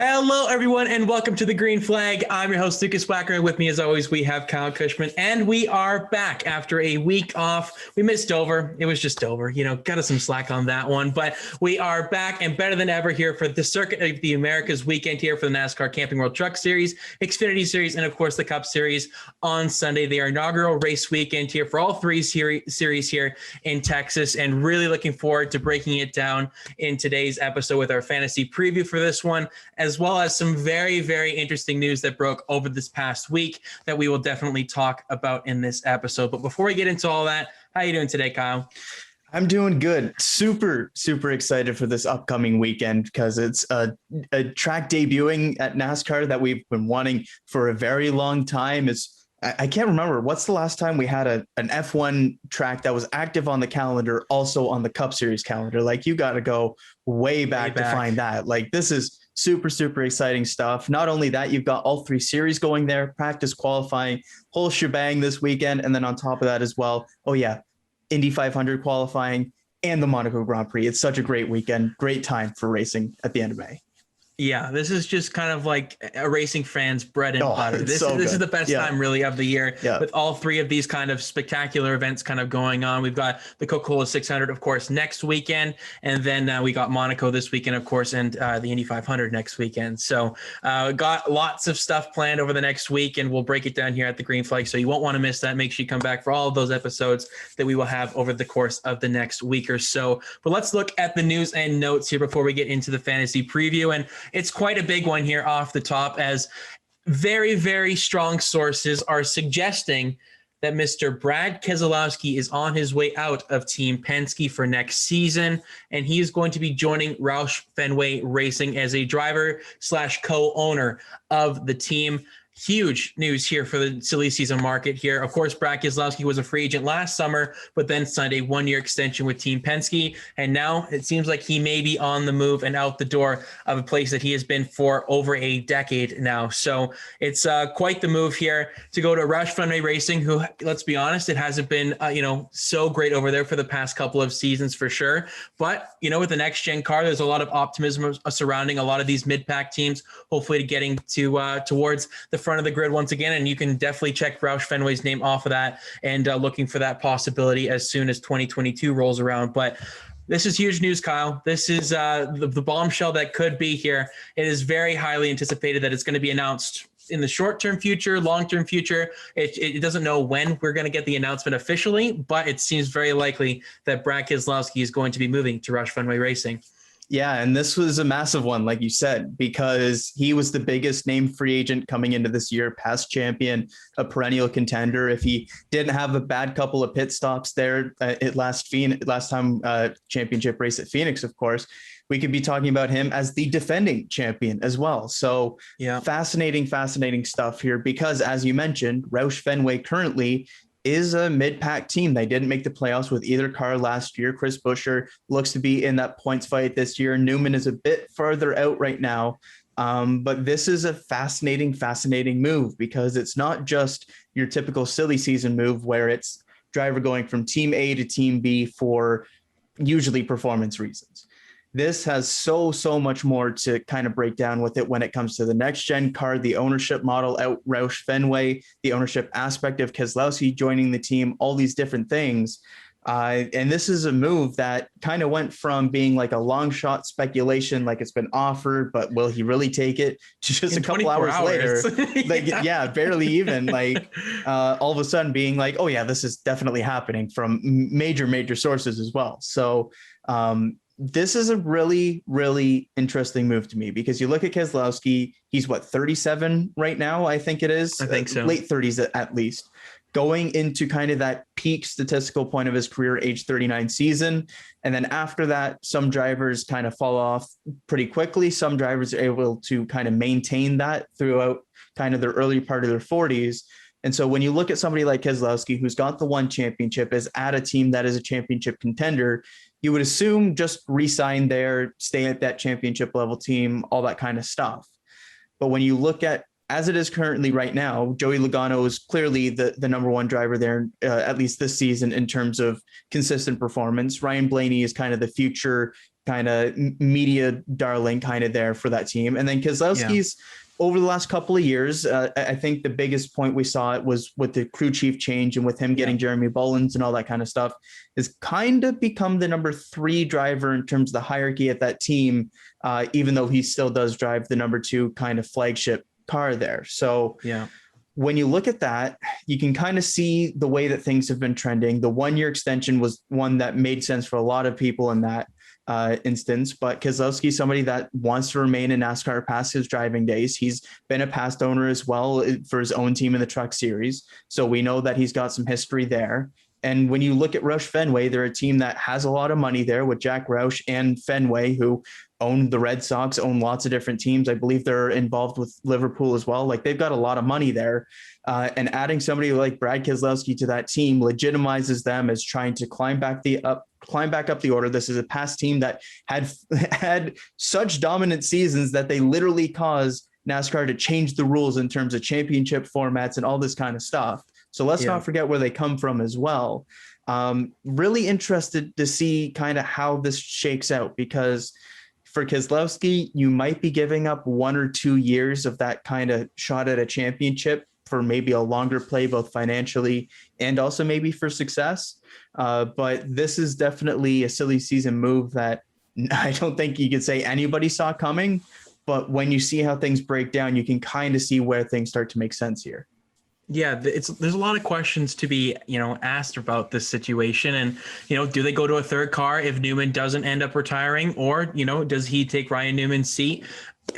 Hello, everyone, and welcome to the Green Flag. I'm your host, Lukas Wacker, and with me, as always, we have Kyle Cushman, and we are back after a week off. We missed Dover. It was just Dover, got us some slack on that one, but we are back and better than ever here for the Circuit of the Americas weekend here for the NASCAR Camping World Truck Series, Xfinity Series, and, of course, the Cup Series on Sunday. The inaugural race weekend here for all three series here in Texas, and really looking forward to breaking it down in today's episode with our fantasy preview for this one, as well as some very, very interesting news that broke over this past week that we will definitely talk about in this episode. But before we get into all that, how are you doing today, Kyle? I'm doing good. Super, super excited for this upcoming weekend because it's a track debuting at NASCAR that we've been wanting for a very long time. I can't remember. What's the last time we had an F1 track that was active on the calendar, also on the Cup Series calendar? Like, you got to go way back to find that. Like, this is super, super exciting stuff. Not only that, you've got all three series going there, practice, qualifying, whole shebang this weekend. And then on top of that as well, Indy 500 qualifying and the Monaco Grand Prix. It's such a great weekend, great time for racing at the end of May. Yeah, this is just kind of like a racing fan's bread and butter. This is the best time really of the year with all three of these kind of spectacular events kind of going on. We've got the Coca-Cola 600, of course, next weekend. And then we got Monaco this weekend, of course, and the Indy 500 next weekend. So got lots of stuff planned over the next week, and we'll break it down here at the Green Flag. So you won't want to miss that. Make sure you come back for all of those episodes that we will have over the course of the next week or so. But let's look at the news and notes here before we get into the fantasy preview. And it's quite a big one here off the top, as very, very strong sources are suggesting that Mr. Brad Keselowski is on his way out of Team Penske for next season, and he is going to be joining Roush Fenway Racing as a driver/co-owner of the team. Huge news here for the silly season market here. Of course, Brad Keselowski was a free agent last summer, but then signed a one-year extension with Team Penske. And now it seems like he may be on the move and out the door of a place that he has been for over a decade now. So it's quite the move here to go to Roush Fenway Racing, who, let's be honest, it hasn't been, so great over there for the past couple of seasons for sure. But, with the next gen car, there's a lot of optimism surrounding a lot of these mid-pack teams, hopefully getting to towards the front of the grid once again, and you can definitely check Roush Fenway's name off of that and looking for that possibility as soon as 2022 rolls around. But this is huge news, Kyle. This is the bombshell that could be here. It is very highly anticipated that it's going to be announced in the short-term future, long-term future. It doesn't know when we're going to get the announcement officially, but it seems very likely that Brad Keselowski is going to be moving to Roush Fenway Racing. Yeah, and this was a massive one, like you said, because he was the biggest name free agent coming into this year, past champion, a perennial contender. If he didn't have a bad couple of pit stops there at last time championship race at Phoenix, of course, we could be talking about him as the defending champion as well. So fascinating stuff here, because as you mentioned, Roush Fenway currently is a mid-pack team. They didn't make the playoffs with either car last year. Chris Buescher looks to be in that points fight this year. Newman is a bit farther out right now. But this is a fascinating move, because it's not just your typical silly season move where it's driver going from team A to team B for usually performance reasons. This has so much more to kind of break down with it when it comes to the next gen car, the ownership model out Roush Fenway, the ownership aspect of Keselowski joining the team, all these different things. And this is a move that kind of went from being like a long shot speculation, like it's been offered, but will he really take it, to just a couple hours later, barely even, like all of a sudden being like, oh yeah, this is definitely happening, from major sources as well. So this is a really, really interesting move to me, because you look at Keselowski, he's 37 right now, I think it is. I think so. Late 30s at least. Going into kind of that peak statistical point of his career, age 39 season. And then after that, some drivers kind of fall off pretty quickly. Some drivers are able to kind of maintain that throughout kind of their early part of their 40s. And so when you look at somebody like Keselowski, who's got the one championship, is at a team that is a championship contender, you would assume just re-sign there, stay at that championship level team, all that kind of stuff. But when you look at, as it is currently right now, Joey Logano is clearly the number one driver there, at least this season, in terms of consistent performance. Ryan Blaney is kind of the future kind of media darling kind of there for that team. And then Keselowski's over the last couple of years, I think the biggest point we saw it was with the crew chief change and with him getting Jeremy Bullins and all that kind of stuff, has kind of become the number 3 driver in terms of the hierarchy at that team, even though he still does drive the number 2 kind of flagship car there. So when you look at that, you can kind of see the way that things have been trending. The 1-year extension was one that made sense for a lot of people in that instance, but Keselowski is somebody that wants to remain in NASCAR past his driving days. He's been a past owner as well for his own team in the Truck Series, so we know that he's got some history there. And when you look at Roush Fenway, they're a team that has a lot of money there with Jack Roush and Fenway, who own the Red Sox, own lots of different teams. I believe they're involved with Liverpool as well. Like, they've got a lot of money there. And adding somebody like Brad Keselowski to that team legitimizes them as trying to climb back up the order. This is a past team that had such dominant seasons that they literally caused NASCAR to change the rules in terms of championship formats and all this kind of stuff. So let's not forget where they come from as well. Really interested to see kind of how this shakes out, because for Keselowski, you might be giving up 1 or 2 years of that kind of shot at a championship for maybe a longer play, both financially and also maybe for success. But this is definitely a silly season move that I don't think you could say anybody saw coming. But when you see how things break down, you can kind of see where things start to make sense here. Yeah, there's a lot of questions to be, asked about this situation. And, do they go to a third car if Newman doesn't end up retiring, or, does he take Ryan Newman's seat?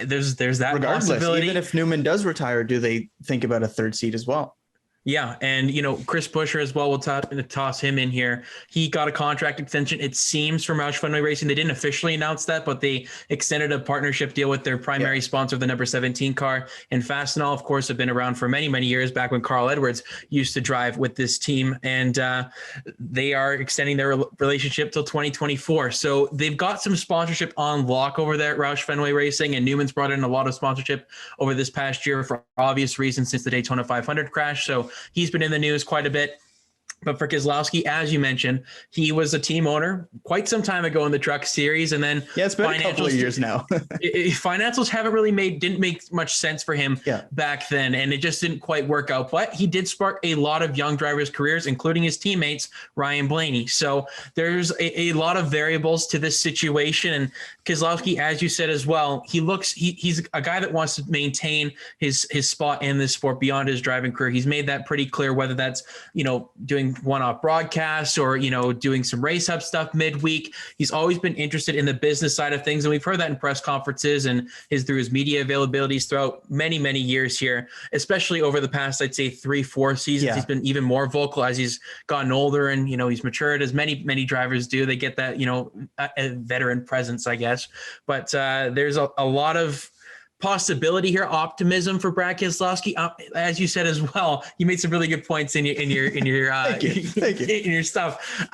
There's that possibility. Even if Newman does retire, do they think about a third seat as well? Yeah. And, Chris Buescher as well, we'll toss him in here. He got a contract extension, it seems, from Roush Fenway Racing. They didn't officially announce that, but they extended a partnership deal with their primary sponsor of the number 17 car. And Fastenal, of course, have been around for many, many years, back when Carl Edwards used to drive with this team. And they are extending their relationship till 2024. So they've got some sponsorship on lock over there at Roush Fenway Racing. And Newman's brought in a lot of sponsorship over this past year for obvious reasons since the Daytona 500 crash. So he's been in the news quite a bit. But for Keselowski, as you mentioned, he was a team owner quite some time ago in the Truck Series, and then it's been a couple of years now. Financials didn't make much sense for him back then, and it just didn't quite work out. But he did spark a lot of young drivers' careers, including his teammates Ryan Blaney. So there's a lot of variables to this situation, and Keselowski, as you said as well, he's a guy that wants to maintain his spot in this sport beyond his driving career. He's made that pretty clear, whether that's doing one-off broadcasts or doing some race hub stuff midweek. He's always been interested in the business side of things, and we've heard that in press conferences and through his media availabilities throughout many, many years here, especially over the past, I'd say 3-4 seasons. He's been even more vocal as he's gotten older, and he's matured, as many drivers do. They get that a veteran presence, I guess. But there's a lot of possibility here, optimism for Brad Keselowski. As you said as well, you made some really good points in your Thank you. In your stuff.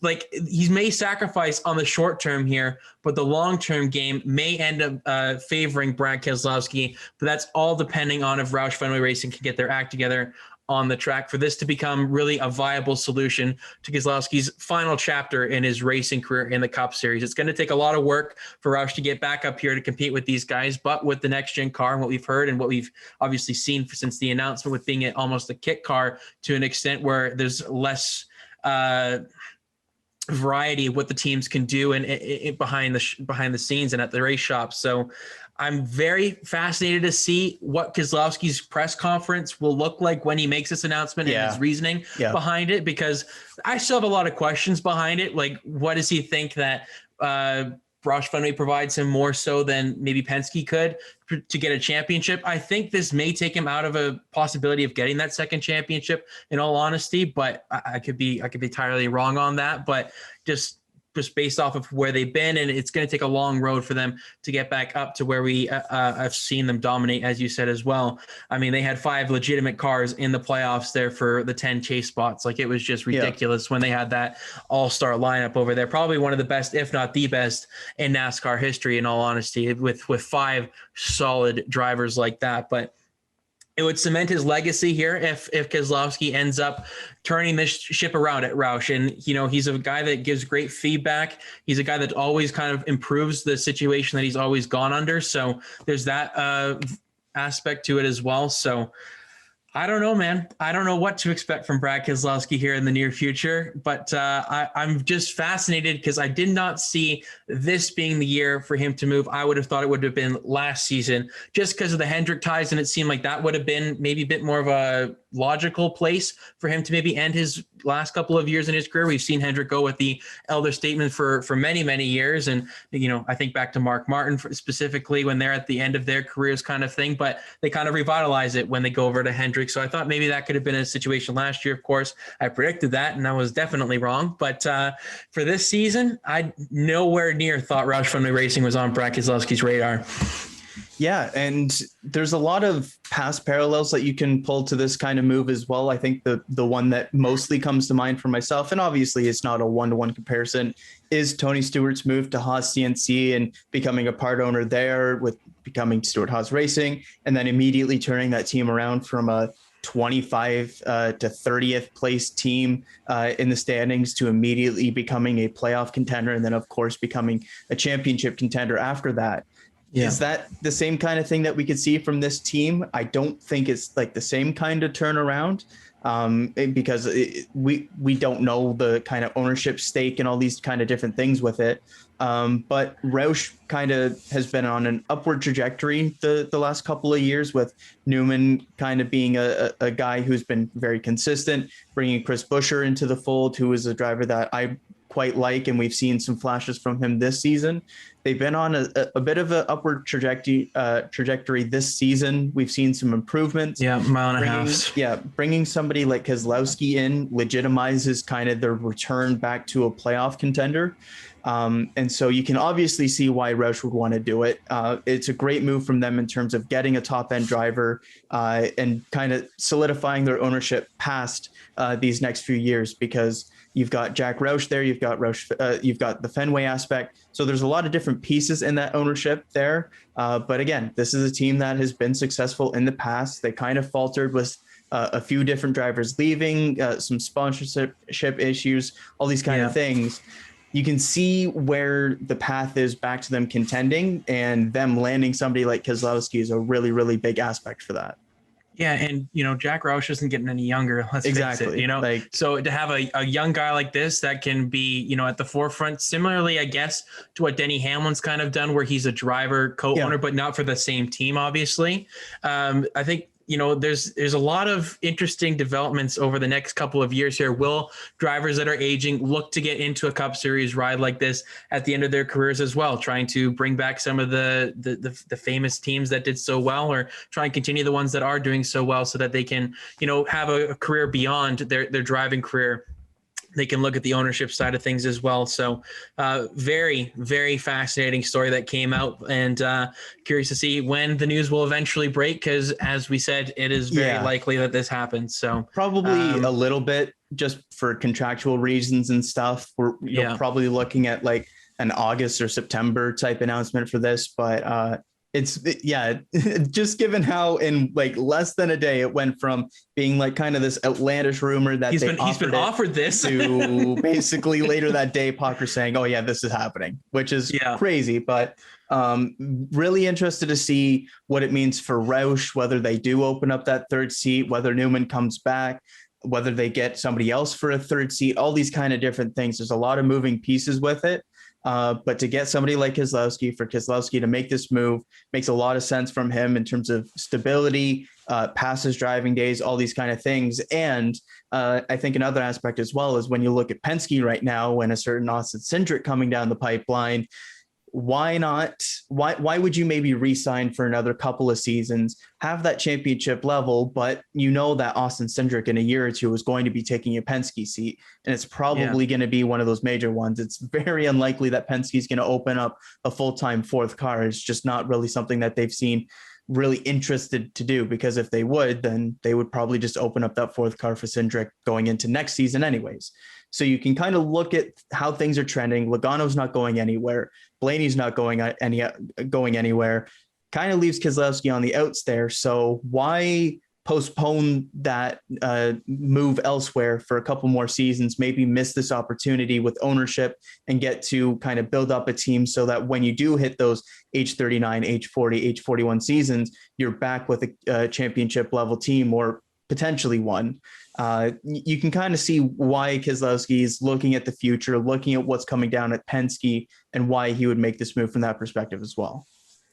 Like, he may sacrifice on the short term here, but the long-term game may end up favoring Brad Keselowski. But that's all depending on if Roush Fenway Racing can get their act together on the track for this to become really a viable solution to Keselowski's final chapter in his racing career in the Cup Series. It's going to take a lot of work for Roush to get back up here to compete with these guys, but with the next gen car and what we've heard and what we've obviously seen since the announcement, with being almost a kit car to an extent where there's less variety of what the teams can do and behind the scenes and at the race shop. So I'm very fascinated to see what Keselowski's press conference will look like when he makes this announcement and his reasoning behind it, because I still have a lot of questions behind it. Like, what does he think that Roush Fenway provides him more so than maybe Penske could to get a championship? I think this may take him out of a possibility of getting that second championship, in all honesty, but I could be entirely wrong on that. But just based off of where they've been, and it's going to take a long road for them to get back up to where we have seen them dominate, as you said as well. I mean, they had 5 legitimate cars in the playoffs there for the 10 chase spots. Like, it was just ridiculous when they had that all-star lineup over there. Probably one of the best, if not the best, in NASCAR history, in all honesty, with 5 solid drivers like that. But It would cement his legacy here if Keselowski ends up turning this ship around at Roush. And, he's a guy that gives great feedback. He's a guy that always kind of improves the situation that he's always gone under. So there's that aspect to it as well. So I don't know, man. I don't know what to expect from Brad Keselowski here in the near future, but I'm just fascinated because I did not see this being the year for him to move. I would have thought it would have been last season just because of the Hendrick ties, and it seemed like that would have been maybe a bit more of a logical place for him to maybe end his last couple of years in his career. We've seen Hendrick go with the elder statesman for many, many years. And, I think back to Mark Martin specifically when they're at the end of their careers kind of thing, but they kind of revitalize it when they go over to Hendrick. So I thought maybe that could have been a situation last year. Of course, I predicted that and I was definitely wrong. But for this season, I nowhere near thought Roush Fenway Racing was on Brad Keselowski's radar. Yeah, and there's a lot of past parallels that you can pull to this kind of move as well. I think the one that mostly comes to mind for myself, and obviously it's not a one-to-one comparison, is Tony Stewart's move to Haas CNC and becoming a part owner there with becoming Stewart Haas Racing, and then immediately turning that team around from a 25 to 30th place team in the standings to immediately becoming a playoff contender, and then of course becoming a championship contender after that. Yeah. Is that the same kind of thing that we could see from this team? I don't think it's like the same kind of turnaround because we don't know the kind of ownership stake and all these kind of different things with it. But Roush kind of has been on an upward trajectory the last couple of years, with Newman kind of being a guy who's been very consistent, bringing Chris Buescher into the fold, who is a driver that I quite like, and we've seen some flashes from him this season. They've been on a bit of an upward trajectory this season. We've seen some improvements. Yeah, mile and a half. Yeah, bringing somebody like Keselowski in legitimizes kind of their return back to a playoff contender. And so you can obviously see why Roush would want to do it. It's a great move from them in terms of getting a top end driver and kind of solidifying their ownership past these next few years, because you've got Jack Roush there, you've got Roush, you've got the Fenway aspect. So there's a lot of different pieces in that ownership there. But again, this is a team that has been successful in the past. They kind of faltered with a few different drivers leaving, some sponsorship issues, all these kind of things. You can see where the path is back to them contending, and them landing somebody like Keselowski is a really, really big aspect for that. Yeah, and Jack Roush isn't getting any younger. Let's face it. So to have a young guy like this that can be at the forefront, similarly, I guess, to what Denny Hamlin's kind of done, where he's a driver co-owner, but not for the same team, obviously. I think there's a lot of interesting developments over the next couple of years here. Will drivers that are aging look to get into a Cup Series ride like this at the end of their careers as well, trying to bring back some of the famous teams that did so well, or try and continue the ones that are doing so well, so that they can, have a career beyond their driving career. They can look at the ownership side of things as well. So very, very fascinating story that came out, and curious to see when the news will eventually break, because as we said, it is very likely that this happens. So probably a little bit just for contractual reasons and stuff. We're probably looking at like an August or September type announcement for this, but just given how in like less than a day it went from being like kind of this outlandish rumor that he's been offered this to basically later that day Parker saying, oh yeah, this is happening, which is crazy. But really interested to see what it means for Roush, whether they do open up that third seat, whether Newman comes back, whether they get somebody else for a third seat, all these kind of different things. There's a lot of moving pieces with it. But to get somebody like Keselowski, for Keselowski to make this move, makes a lot of sense from him in terms of stability, past his driving days, all these kind of things. And I think another aspect as well is when you look at Penske right now, when a certain Austin Cindric coming down the pipeline, why not? Why would you maybe re-sign for another couple of seasons, have that championship level, but that Austin Cindric in a year or two is going to be taking a Penske seat, and it's probably going to be one of those major ones. It's very unlikely that Penske is going to open up a full-time fourth car. It's just not really something that they've seen really interested to do, because if they would, then they would probably just open up that fourth car for Cindric going into next season anyways. So you can kind of look at how things are trending. Logano's not going anywhere. Blaney's not going anywhere. Kind of leaves Keselowski on the outs there. So why postpone that move elsewhere for a couple more seasons, maybe miss this opportunity with ownership and get to kind of build up a team so that when you do hit those age 39, age 40, age 41 seasons, you're back with a championship level team or potentially one. You can kind of see why Keselowski is looking at the future, looking at what's coming down at Penske, and why he would make this move from that perspective as well.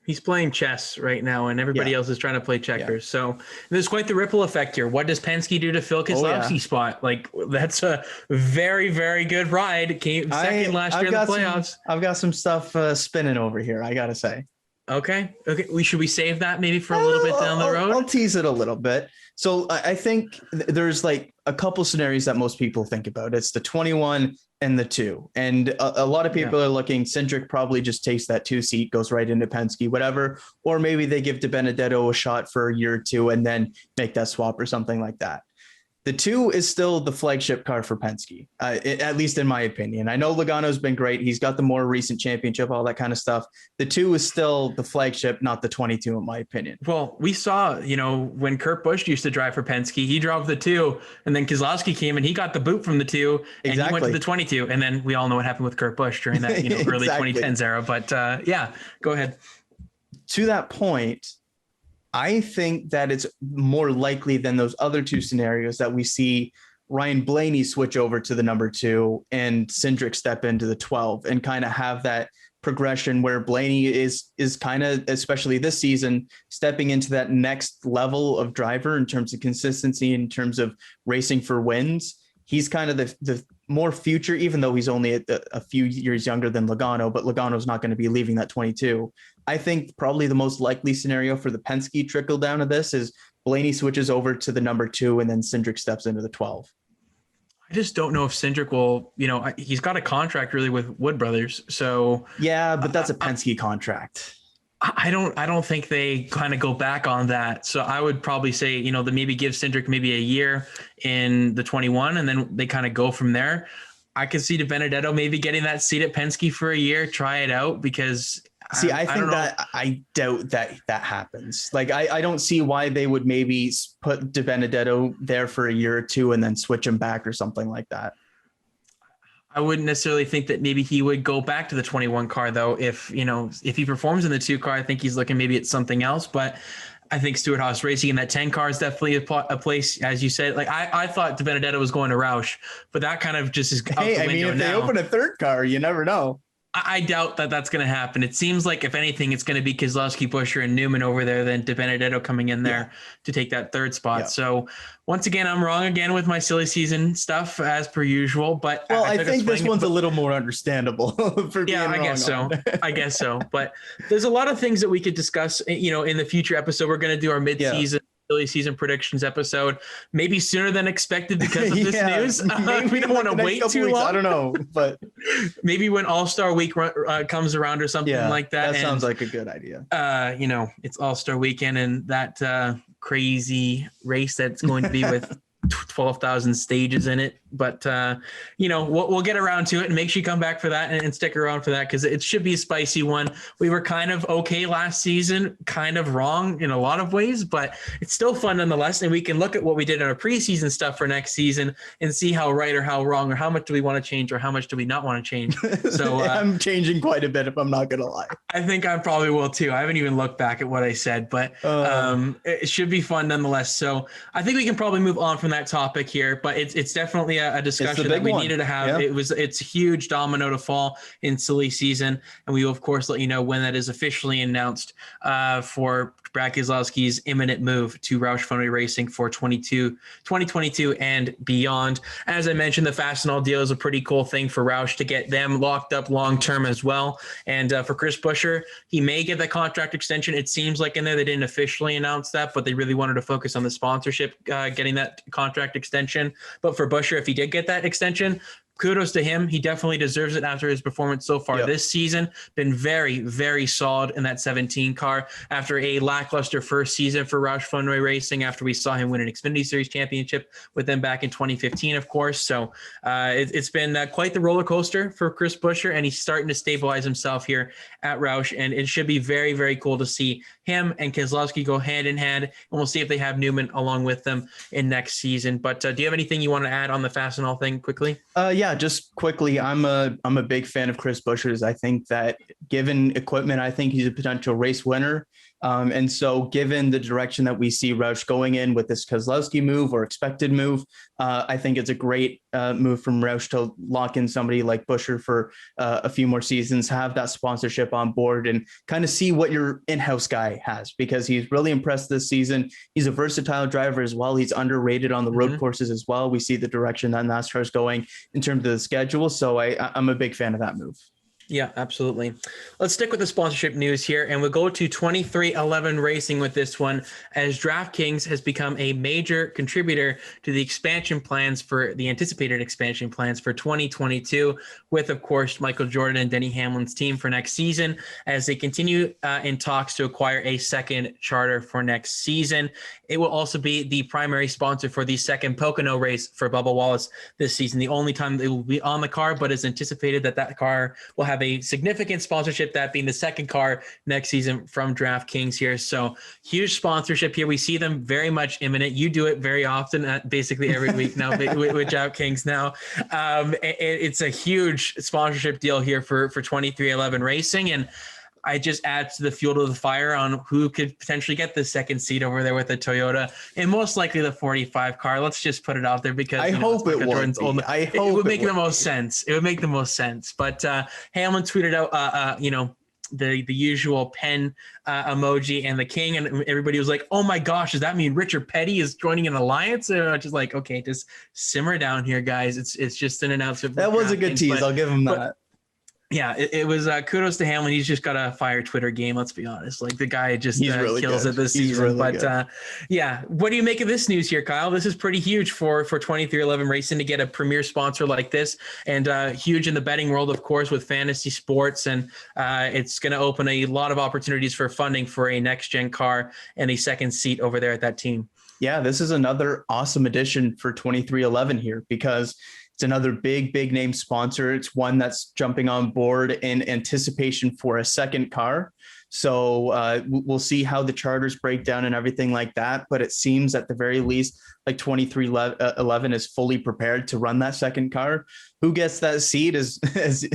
He's playing chess right now, and everybody else is trying to play checkers. So there's quite the ripple effect here. What does Penske do to fill Keselowski's spot? Like, that's a very, very good ride. Came second last year in the playoffs. I've got some stuff spinning over here, I got to say. Okay. Should we save that maybe for a little bit down the road? I'll tease it a little bit. So I think there's like a couple scenarios that most people think about. It's the 21 and the 2. And a lot of people are looking, Cindric probably just takes that 2 seat, goes right into Penske, whatever. Or maybe they give DiBenedetto a shot for a year or 2 and then make that swap or something like that. The 2 is still the flagship car for Penske, at least in my opinion. I know Logano's been great. He's got the more recent championship, all that kind of stuff. The 2 is still the flagship, not the 22, in my opinion. Well, we saw, when Kurt Busch used to drive for Penske, he drove the 2, and then Keselowski came and he got the boot from the 2, and he went to the 22. And then we all know what happened with Kurt Busch during that early 2010s era. But go ahead. To that point, I think that it's more likely than those other 2 scenarios that we see Ryan Blaney switch over to the number 2 and Cindric step into the 12 and kind of have that progression where Blaney is kind of, especially this season, stepping into that next level of driver in terms of consistency, in terms of racing for wins. He's kind of the more future, even though he's only a few years younger than Logano, but Logano's not going to be leaving that 22. I think probably the most likely scenario for the Penske trickle down of this is Blaney switches over to the number 2 and then Cindric steps into the 12. I just don't know if Cindric will, he's got a contract really with Wood Brothers. So yeah, but that's a Penske contract. I don't think they kind of go back on that. So I would probably say, they maybe give Cindric maybe a year in the 21 and then they kind of go from there. I could see DiBenedetto maybe getting that seat at Penske for a year, try it out, because I doubt that happens. Like, I don't see why they would maybe put DiBenedetto there for a year or 2 and then switch him back or something like that. I wouldn't necessarily think that maybe he would go back to the 21 car though. If he performs in the 2 car, I think he's looking maybe at something else, but I think Stewart-Haas Racing in that 10 car is definitely a place, as you said. Like I thought DiBenedetto was going to Roush, but that kind of just is out the window if now. They open a 3rd car, you never know. I doubt that that's going to happen. It seems like, if anything, it's going to be Keselowski, Buescher, and Newman over there, then DiBenedetto coming in there to take that 3rd spot. Yeah. So once again, I'm wrong again with my silly season stuff as per usual. But I think this one's a little more understandable. For being I guess so. I guess so. But there's a lot of things that we could discuss. In the future episode, we're going to do our mid-season. Silly season predictions episode, maybe sooner than expected because of this news. We don't want to wait too long. I don't know, but maybe when All-Star Week comes around or something like that. That sounds like a good idea. It's All-Star Weekend and that crazy race that's going to be with 12,000 stages in it. But, we'll get around to it, and make sure you come back for that and stick around for that, because it should be a spicy one. We were kind of okay last season, kind of wrong in a lot of ways, but it's still fun nonetheless. And we can look at what we did in our preseason stuff for next season and see how right or how wrong, or how much do we want to change or how much do we not want to change. So I'm changing quite a bit, if I'm not going to lie. I think I probably will too. I haven't even looked back at what I said, but it should be fun nonetheless. So I think we can probably move on from that topic here, but it's definitely a discussion that we needed to have. Yeah. It's a huge domino to fall in silly season, and we will of course let you know when that is officially announced for Brad Keselowski's imminent move to Roush Fenway Racing for 2022 and beyond. As I mentioned, the Fastenal deal is a pretty cool thing for Roush to get them locked up long term as well. And for Chris Buescher, he may get the contract extension. It seems like in there they didn't officially announce that, but they really wanted to focus on the sponsorship, getting that contract extension. But for Buescher, if he did get that extension, kudos to him. He definitely deserves it after his performance so far this season. Been very, very solid in that 17 car after a lackluster first season for Roush Fenway Racing, after we saw him win an Xfinity Series championship with them back in 2015, of course. So it's been quite the roller coaster for Chris Buescher, and he's starting to stabilize himself here at Roush. And it should be very, very cool to see him and Keselowski go hand in hand. And we'll see if they have Newman along with them in next season. But do you have anything you want to add on the Fastenal thing quickly? Yeah, just quickly, I'm a big fan of Chris Buescher's. I think that given equipment, I think he's a potential race winner. And so given the direction that we see Roush going in with this Keselowski move or expected move, I think it's a great move from Roush to lock in somebody like Buescher for a few more seasons, have that sponsorship on board, and kind of see what your in-house guy has, because he's really impressed this season. He's a versatile driver as well. He's underrated on the road courses as well. We see the direction that NASCAR is going in terms of the schedule. So I'm a big fan of that move. Yeah, absolutely. Let's stick with the sponsorship news here, and we'll go to 2311 Racing with this one, as DraftKings has become a major contributor to the expansion plans for the anticipated expansion plans for 2022, with, of course, Michael Jordan and Denny Hamlin's team for next season, as they continue in talks to acquire a second charter for next season. It will also be the primary sponsor for the second Pocono race for Bubba Wallace this season, the only time it will be on the car, but it's anticipated that that car will have a significant sponsorship, that being the second car next season from DraftKings here. So huge sponsorship here. We see them very much imminent. You do it very often, basically every week now with DraftKings now. It's a huge sponsorship deal here for 2311 Racing. And I just add to the fuel to the fire on who could potentially get the second seat over there with the Toyota, and most likely the 45 car. Let's just put it out there, because I hope it won't be. I hope it would make the most sense. It would make the most sense. But Hamlin tweeted out, the usual pen emoji and the king, and everybody was like, "Oh my gosh, does that mean Richard Petty is joining an alliance?" And I'm just like, okay, just simmer down here, guys. It's just an announcement. That was a good tease. I'll give him that. Yeah, it was kudos to Hamlin. He's just got a fire Twitter game. Let's be honest. Like, the guy just really kills it this season. Really but yeah, what do you make of this news here, Kyle? This is pretty huge for 2311 Racing to get a premier sponsor like this, and huge in the betting world, of course, with fantasy sports. And it's going to open a lot of opportunities for funding for a next gen car and a second seat over there at that team. Yeah, this is another awesome addition for 2311 here, because it's another big name sponsor. It's one that's jumping on board in anticipation for a second car. So we'll see how the charters break down and everything like that. But it seems at the very least, like 2311 is fully prepared to run that second car. Who gets that seat is as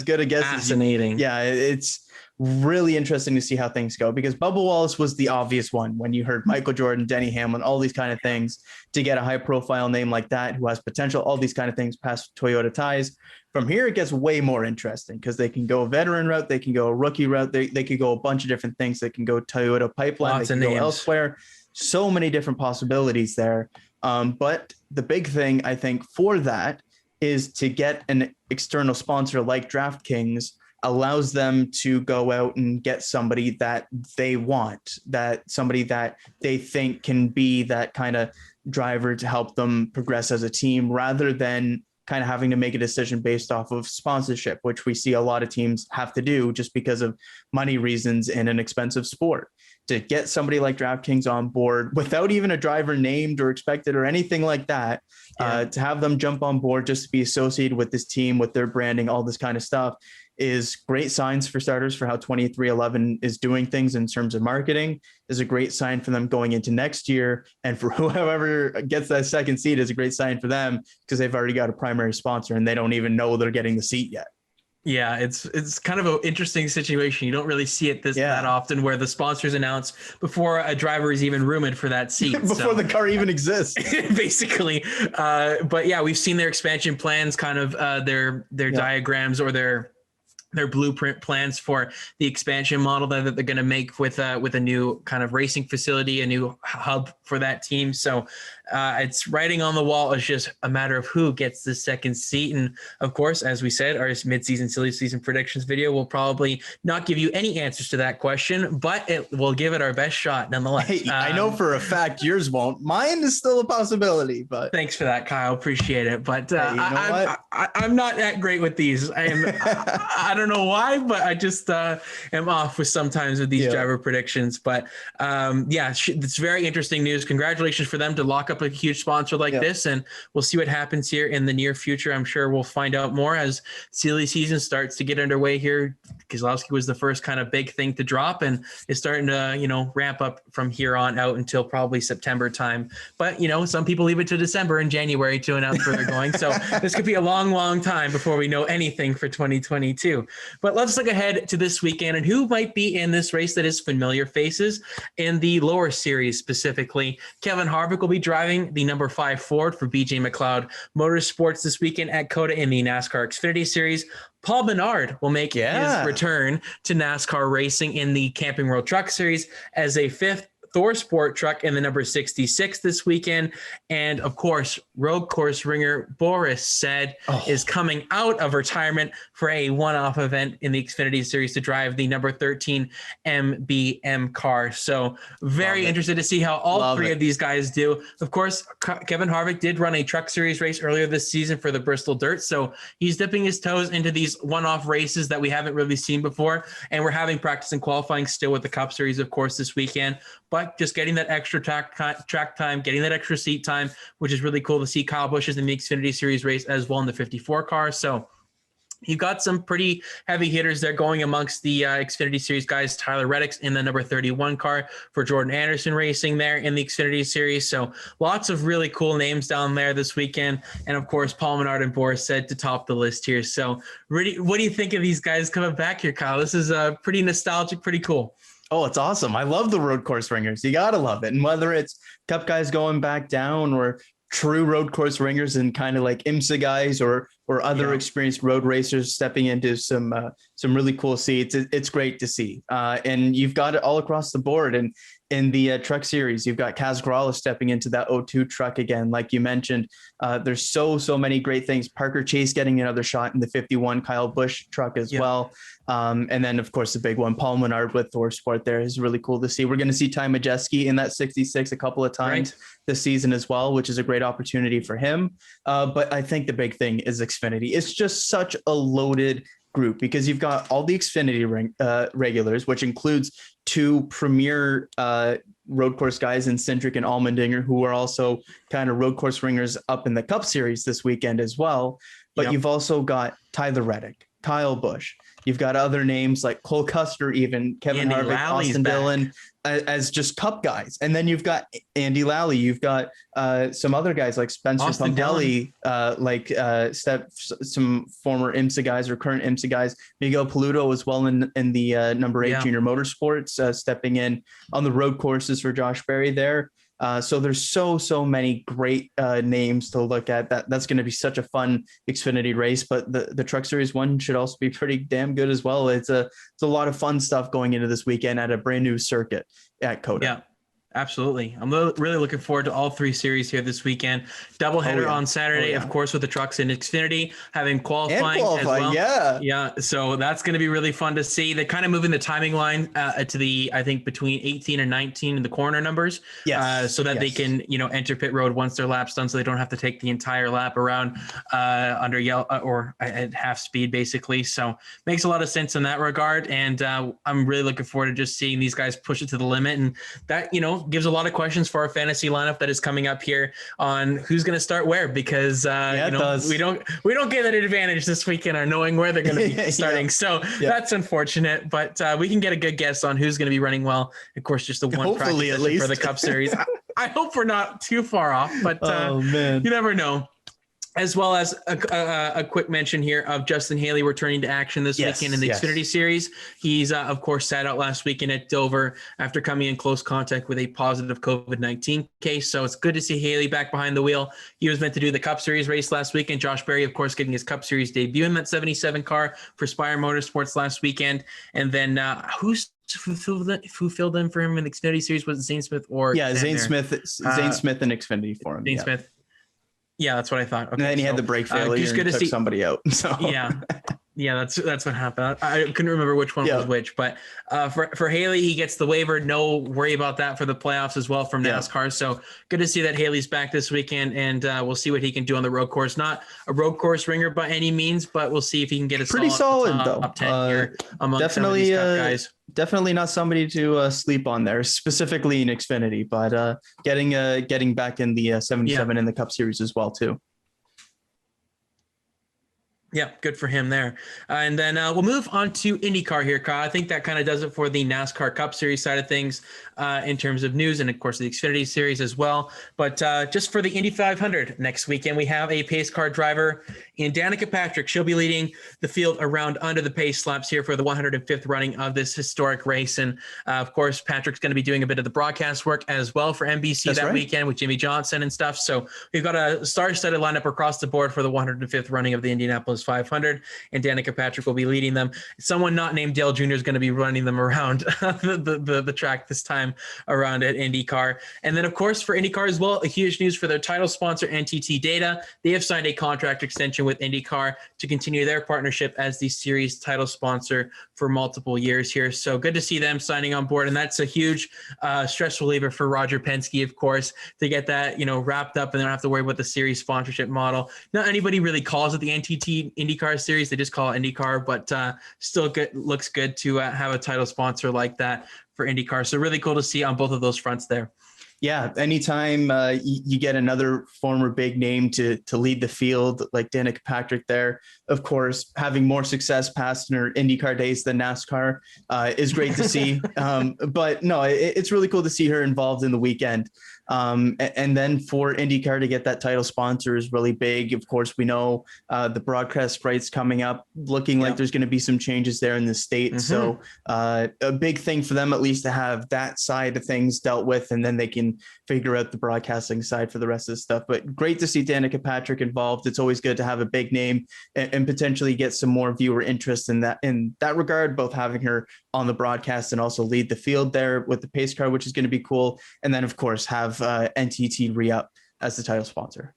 good a guess. Fascinating. Yeah, it's really interesting to see how things go, because Bubba Wallace was the obvious one when you heard Michael Jordan, Denny Hamlin, all these kind of things. To get a high profile name like that who has potential, all these kind of things past Toyota ties. From here, it gets way more interesting, because they can go a veteran route, they can go a rookie route, they could go a bunch of different things. They can go Toyota pipeline, lots they can go elsewhere. So many different possibilities there. But the big thing, I think, for that is to get an external sponsor like DraftKings allows them to go out and get somebody that they want, that somebody that they think can be that kind of driver to help them progress as a team, rather than kind of having to make a decision based off of sponsorship, which we see a lot of teams have to do just because of money reasons in an expensive sport. To get somebody like DraftKings on board without even a driver named or expected or anything like that, to have them jump on board just to be associated with this team, with their branding, all this kind of stuff, is great signs for starters for how 2311 is doing things in terms of marketing. Is a great sign for them going into next year, and for whoever gets that second seat is a great sign for them, because they've already got a primary sponsor and they don't even know they're getting the seat yet. Yeah, it's kind of an interesting situation. You don't really see it that often, where the sponsors announce before a driver is even rumored for that seat. Before the car even exists. Basically. But yeah, we've seen their expansion plans, kind of their diagrams or their their blueprint plans for the expansion model that they're going to make with a new kind of racing facility, a new hub for that team. So it's writing on the wall. It's just a matter of who gets the second seat. And of course, as we said, our mid-season, silly season predictions video will probably not give you any answers to that question, but it will give it our best shot nonetheless. Hey, I know for a fact yours won't. Mine is still a possibility, but thanks for that, Kyle. Appreciate it. But hey, you know I'm not that great with these. I don't know why, but I just am off with sometimes with these driver predictions. But it's very interesting news. Congratulations for them to lock up a huge sponsor like this, and we'll see what happens here in the near future. I'm sure we'll find out more as silly season starts to get underway here. Keselowski was the first kind of big thing to drop, and is starting to ramp up from here on out until probably September time. But some people leave it to December and January to announce where they're going. So this could be a long time before we know anything for 2022. But let's look ahead to this weekend and who might be in this race that is familiar faces in the lower series specifically. Kevin Harvick will be driving the number 5 Ford for BJ McLeod Motorsports this weekend at COTA in the NASCAR Xfinity Series. Paul Menard will make his return to NASCAR racing in the Camping World Truck Series as a 5th Thor Sport truck in the number 66 this weekend. And of course, road course ringer Boris Said is coming out of retirement for a one-off event in the Xfinity Series to drive the number 13 MBM car. So very interested to see how all three of these guys do. Of course, Kevin Harvick did run a truck series race earlier this season for the Bristol Dirt. So he's dipping his toes into these one-off races that we haven't really seen before. And we're having practice and qualifying still with the Cup Series, of course, this weekend. But just getting that extra track time, getting that extra seat time, which is really cool to see. Kyle Busch is in the Xfinity Series race as well in the 54 car. So you've got some pretty heavy hitters there going amongst the Xfinity Series guys. Tyler Reddick's in the number 31 car for Jordan Anderson Racing there in the Xfinity Series. So lots of really cool names down there this weekend. And of course, Paul Menard and Boris Said to top the list here. So really, what do you think of these guys coming back here, Kyle? This is pretty nostalgic, pretty cool. Oh, it's awesome. I love the road course ringers. You got to love it. And whether it's Cup guys going back down or true road course ringers and kind of like IMSA guys or other experienced road racers stepping into some really cool seats, it's great to see. And you've got it all across the board. And in the truck series, you've got Kaz Grala stepping into that O2 truck again. Like you mentioned, there's so many great things. Parker Chase getting another shot in the 51 Kyle Busch truck as well. And then, of course, the big one, Paul Menard with Thor Sport there is really cool to see. We're going to see Ty Majeski in that 66 a couple of times this season as well, which is a great opportunity for him. But I think the big thing is Xfinity. It's just such a loaded group because you've got all the Xfinity regulars, which includes 2 premier road course guys in Cindric and Allmendinger, who are also kind of road course ringers up in the Cup Series this weekend as well. But you've also got Tyler Reddick, Kyle Busch. You've got other names like Cole Custer, even Kevin Harvick, Austin Dillon, as just Cup guys. And then you've got Andy Lally. You've got some other guys like Spencer Pumpelly, some former IMSA guys or current IMSA guys. Miguel Paludo as well in the number 8 Junior Motorsports, stepping in on the road courses for Josh Berry there. So there's so many great names to look at. That's going to be such a fun Xfinity race, but the Truck Series one should also be pretty damn good as well. It's a lot of fun stuff going into this weekend at a brand new circuit at COTA. Yeah. Absolutely. I'm really looking forward to all 3 series here this weekend. Doubleheader on Saturday, of course, with the trucks in Xfinity, having qualifying as well. Yeah. So that's going to be really fun to see. They're kind of moving the timing line to the, I think, between 18 and 19 in the corner numbers. So that they can, enter pit road once their lap's done, so they don't have to take the entire lap around under yellow or at half speed, basically. So makes a lot of sense in that regard. And I'm really looking forward to just seeing these guys push it to the limit. And that, gives a lot of questions for our fantasy lineup that is coming up here on who's going to start where, because we don't get an advantage this weekend on knowing where they're going to be starting. So that's unfortunate, but we can get a good guess on who's going to be running well. Of course, just the one practice session for the Cup Series. I hope we're not too far off, but you never know. As well as a quick mention here of Justin Haley returning to action this weekend in the Xfinity Series. He's, of course, sat out last weekend at Dover after coming in close contact with a positive COVID-19 case. So it's good to see Haley back behind the wheel. He was meant to do the Cup Series race last weekend. Josh Berry, of course, getting his Cup Series debut in that 77 car for Spire Motorsports last weekend. And then who filled in for him in the Xfinity Series? Was it Zane Smith or Zane Smith in Xfinity for him. Zane Smith. Yeah, that's what I thought. Okay, and then he had the brake failure and took somebody out. So yeah, that's what happened. I couldn't remember which one was which, but for Haley, he gets the waiver. No worry about that for the playoffs as well from NASCAR. So good to see that Haley's back this weekend, and we'll see what he can do on the road course. Not a road course ringer by any means, but we'll see if he can get a pretty solid top 10 here among definitely some of these guys. Definitely not somebody to sleep on there, specifically in Xfinity, but getting back in the 77 in the Cup Series as well too. Yeah, good for him there. And then we'll move on to IndyCar here, Kyle. I think that kind of does it for the NASCAR Cup Series side of things in terms of news, and of course the Xfinity Series as well. But just for the Indy 500 next weekend, we have a pace car driver in Danica Patrick. She'll be leading the field around under the pace laps here for the 105th running of this historic race. And of course, Patrick's going to be doing a bit of the broadcast work as well for NBC weekend with Jimmy Johnson and stuff. So we've got a star-studded lineup across the board for the 105th running of the Indianapolis 500, and Danica Patrick will be leading them. Someone not named Dale Jr. is going to be running them around the track this time around at IndyCar. And then, of course, for IndyCar as well, a huge news for their title sponsor, NTT Data. They have signed a contract extension with IndyCar to continue their partnership as the series title sponsor for multiple years here. So good to see them signing on board. And that's a huge stress reliever for Roger Penske, of course, to get that, wrapped up and they don't have to worry about the series sponsorship model. Not anybody really calls it the NTT IndyCar series. They just call it IndyCar, but still looks good to have a title sponsor like that for IndyCar. So really cool to see on both of those fronts there. Yeah, anytime you get another former big name to lead the field like Danica Patrick there, of course, having more success past in her IndyCar days than NASCAR is great to see. But no, it's really cool to see her involved in the weekend. And then for IndyCar to get that title sponsor is really big. Of course, we know the broadcast rights coming up, looking like there's going to be some changes there in the state. Mm-hmm. So a big thing for them, at least, to have that side of things dealt with, and then they can figure out the broadcasting side for the rest of the stuff. But great to see Danica Patrick involved. It's always good to have a big name and potentially get some more viewer interest in that regard, both having her on the broadcast and also lead the field there with the pace car, which is going to be cool. And then, of course, have NTT re-up as the title sponsor.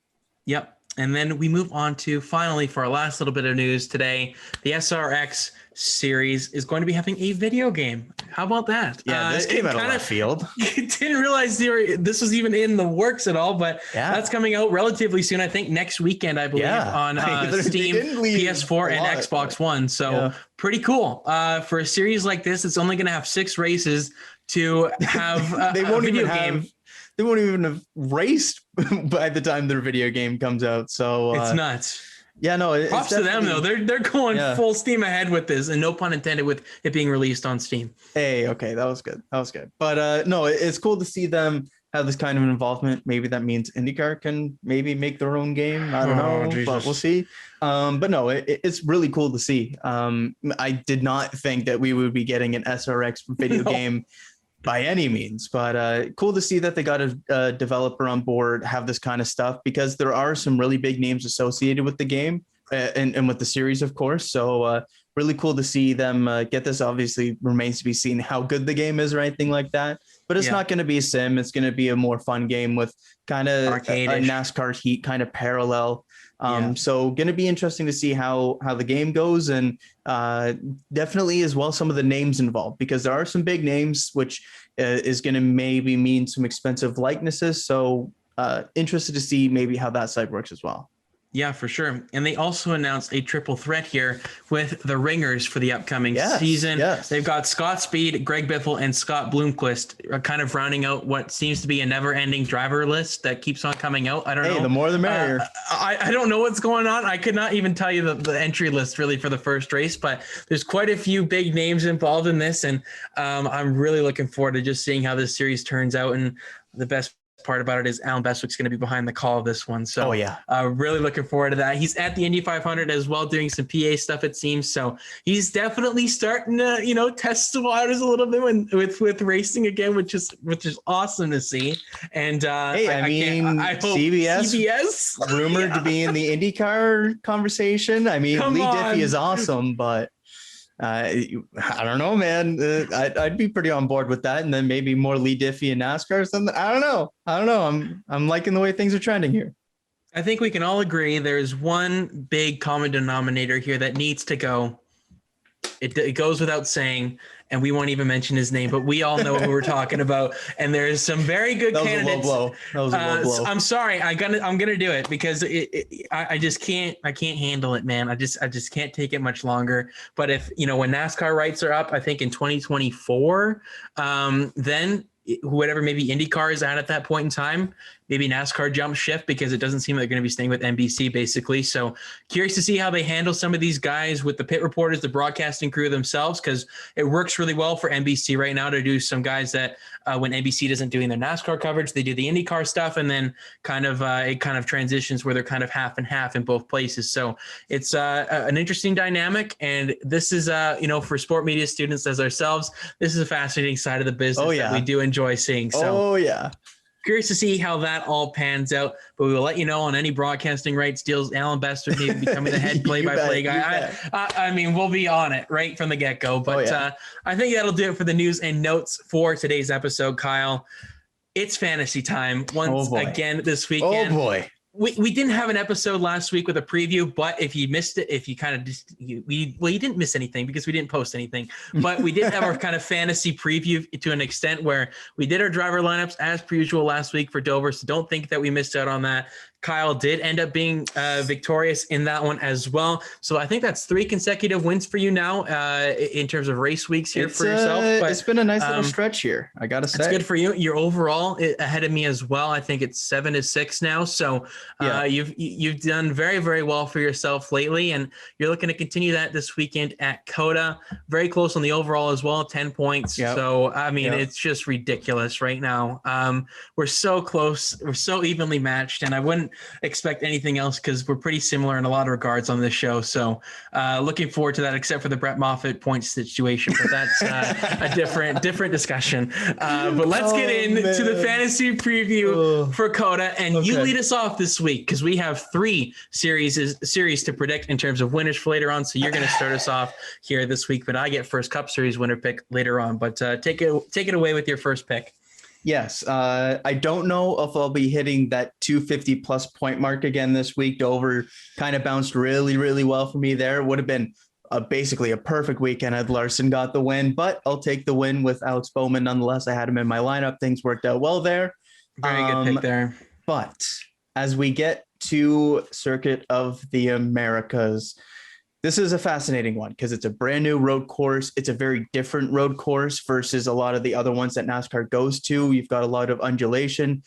Yep. And then we move on to, finally, for our last little bit of news today, the SRX series is going to be having a video game. How about that? Yeah, this came out of left field. Didn't realize this was even in the works at all, but that's coming out relatively soon. I think next weekend, I believe, on Steam, PS4, and Xbox One. So pretty cool. For a series like this, it's only going to have 6 races to have they won't even game. They won't even have raced by the time their video game comes out. So it's nuts. Yeah, no. Props to them though. They're going full steam ahead with this, and no pun intended with it being released on Steam. Hey, okay, that was good. But no, it's cool to see them have this kind of involvement. Maybe that means IndyCar can maybe make their own game. I don't know, but we'll see. But no, it's really cool to see. I did not think that we would be getting an SRX video game by any means, but cool to see that they got a developer on board, have this kind of stuff, because there are some really big names associated with the game and with the series, of course. So really cool to see them get this. Obviously remains to be seen how good the game is or anything like that, but it's not going to be a sim. It's going to be a more fun game with kind of a NASCAR heat kind of parallel. So going to be interesting to see how the game goes, and definitely as well some of the names involved, because there are some big names, which is going to maybe mean some expensive likenesses. So interested to see maybe how that side works as well. Yeah, for sure. And they also announced a triple threat here with the ringers for the upcoming season. Yes. They've got Scott Speed, Greg Biffle, and Scott Bloomquist kind of rounding out what seems to be a never-ending driver list that keeps on coming out. I don't know. The more the merrier. I don't know what's going on. I could not even tell you the entry list really for the first race, but there's quite a few big names involved in this, and I'm really looking forward to just seeing how this series turns out. And the best part about it is Alan Bestwick's going to be behind the call of this one. So yeah, really looking forward to that. He's at the Indy 500 as well, doing some PA stuff, it seems. So he's definitely starting to, test the waters a little bit with racing again, which is awesome to see. And hey, I hope CBS rumored to be in the IndyCar conversation. I mean, Lee Diffie is awesome, but I don't know, man. I'd be pretty on board with that, and then maybe more Lee Diffie in NASCAR or something. I don't know. I'm liking the way things are trending here. I think we can all agree there's one big common denominator here that needs to go. It goes without saying, and we won't even mention his name, but we all know who we're talking about. And there's some very good candidates. That was a low blow. I'm sorry. I'm gonna do it because I just can't. I can't handle it, man. I just can't take it much longer. But if when NASCAR rights are up, I think in 2024, then whatever maybe IndyCar is at that point in time, maybe NASCAR jump shift because it doesn't seem like they're going to be staying with NBC basically. So curious to see how they handle some of these guys with the pit reporters, the broadcasting crew themselves, because it works really well for NBC right now to do some guys that when NBC doesn't doing their NASCAR coverage, they do the IndyCar stuff, and then it kind of transitions where they're kind of half and half in both places. So it's an interesting dynamic, and this is for sport media students as ourselves, this is a fascinating side of the business that we do enjoy seeing. So curious to see how that all pans out, but we will let you know on any broadcasting rights deals. Alan Bestwick maybe becoming the head play-by-play guy. I mean, we'll be on it right from the get-go. But I think that'll do it for the news and notes for today's episode, Kyle. It's fantasy time once again this weekend. Oh boy. We didn't have an episode last week with a preview, but if you missed it, if you kind of you didn't miss anything because we didn't post anything, but we did have our kind of fantasy preview to an extent where we did our driver lineups as per usual last week for Dover. So don't think that we missed out on that. Kyle did end up being victorious in that one as well. So I think that's 3 consecutive wins for you now in terms of race weeks here for yourself. But it's been a nice little stretch here, I got to say. It's good for you. You're overall ahead of me as well. I think it's 7-6 now. So you've done very, very well for yourself lately, and you're looking to continue that this weekend at COTA. Very close on the overall as well, 10 points. Yep. So, I mean, it's just ridiculous right now. We're so close. We're so evenly matched, and I wouldn't expect anything else because we're pretty similar in a lot of regards on this show. So looking forward to that, except for the Brett Moffitt point situation, but that's a different discussion. But let's get into the fantasy preview for COTA, and you lead us off this week because we have 3 series to predict in terms of winners for later on. So you're going to start us off here this week, but I get first Cup Series winner pick later on. But take it away with your first pick. Yes. I don't know if I'll be hitting that 250 plus point mark again this week. Dover kind of bounced really, really well for me there. It would have been basically a perfect weekend had Larson got the win, but I'll take the win with Alex Bowman. Nonetheless, I had him in my lineup. Things worked out well there. Very good pick there. But as we get to Circuit of the Americas, this is a fascinating one because it's a brand new road course. It's a very different road course versus a lot of the other ones that NASCAR goes to. You've got a lot of undulation,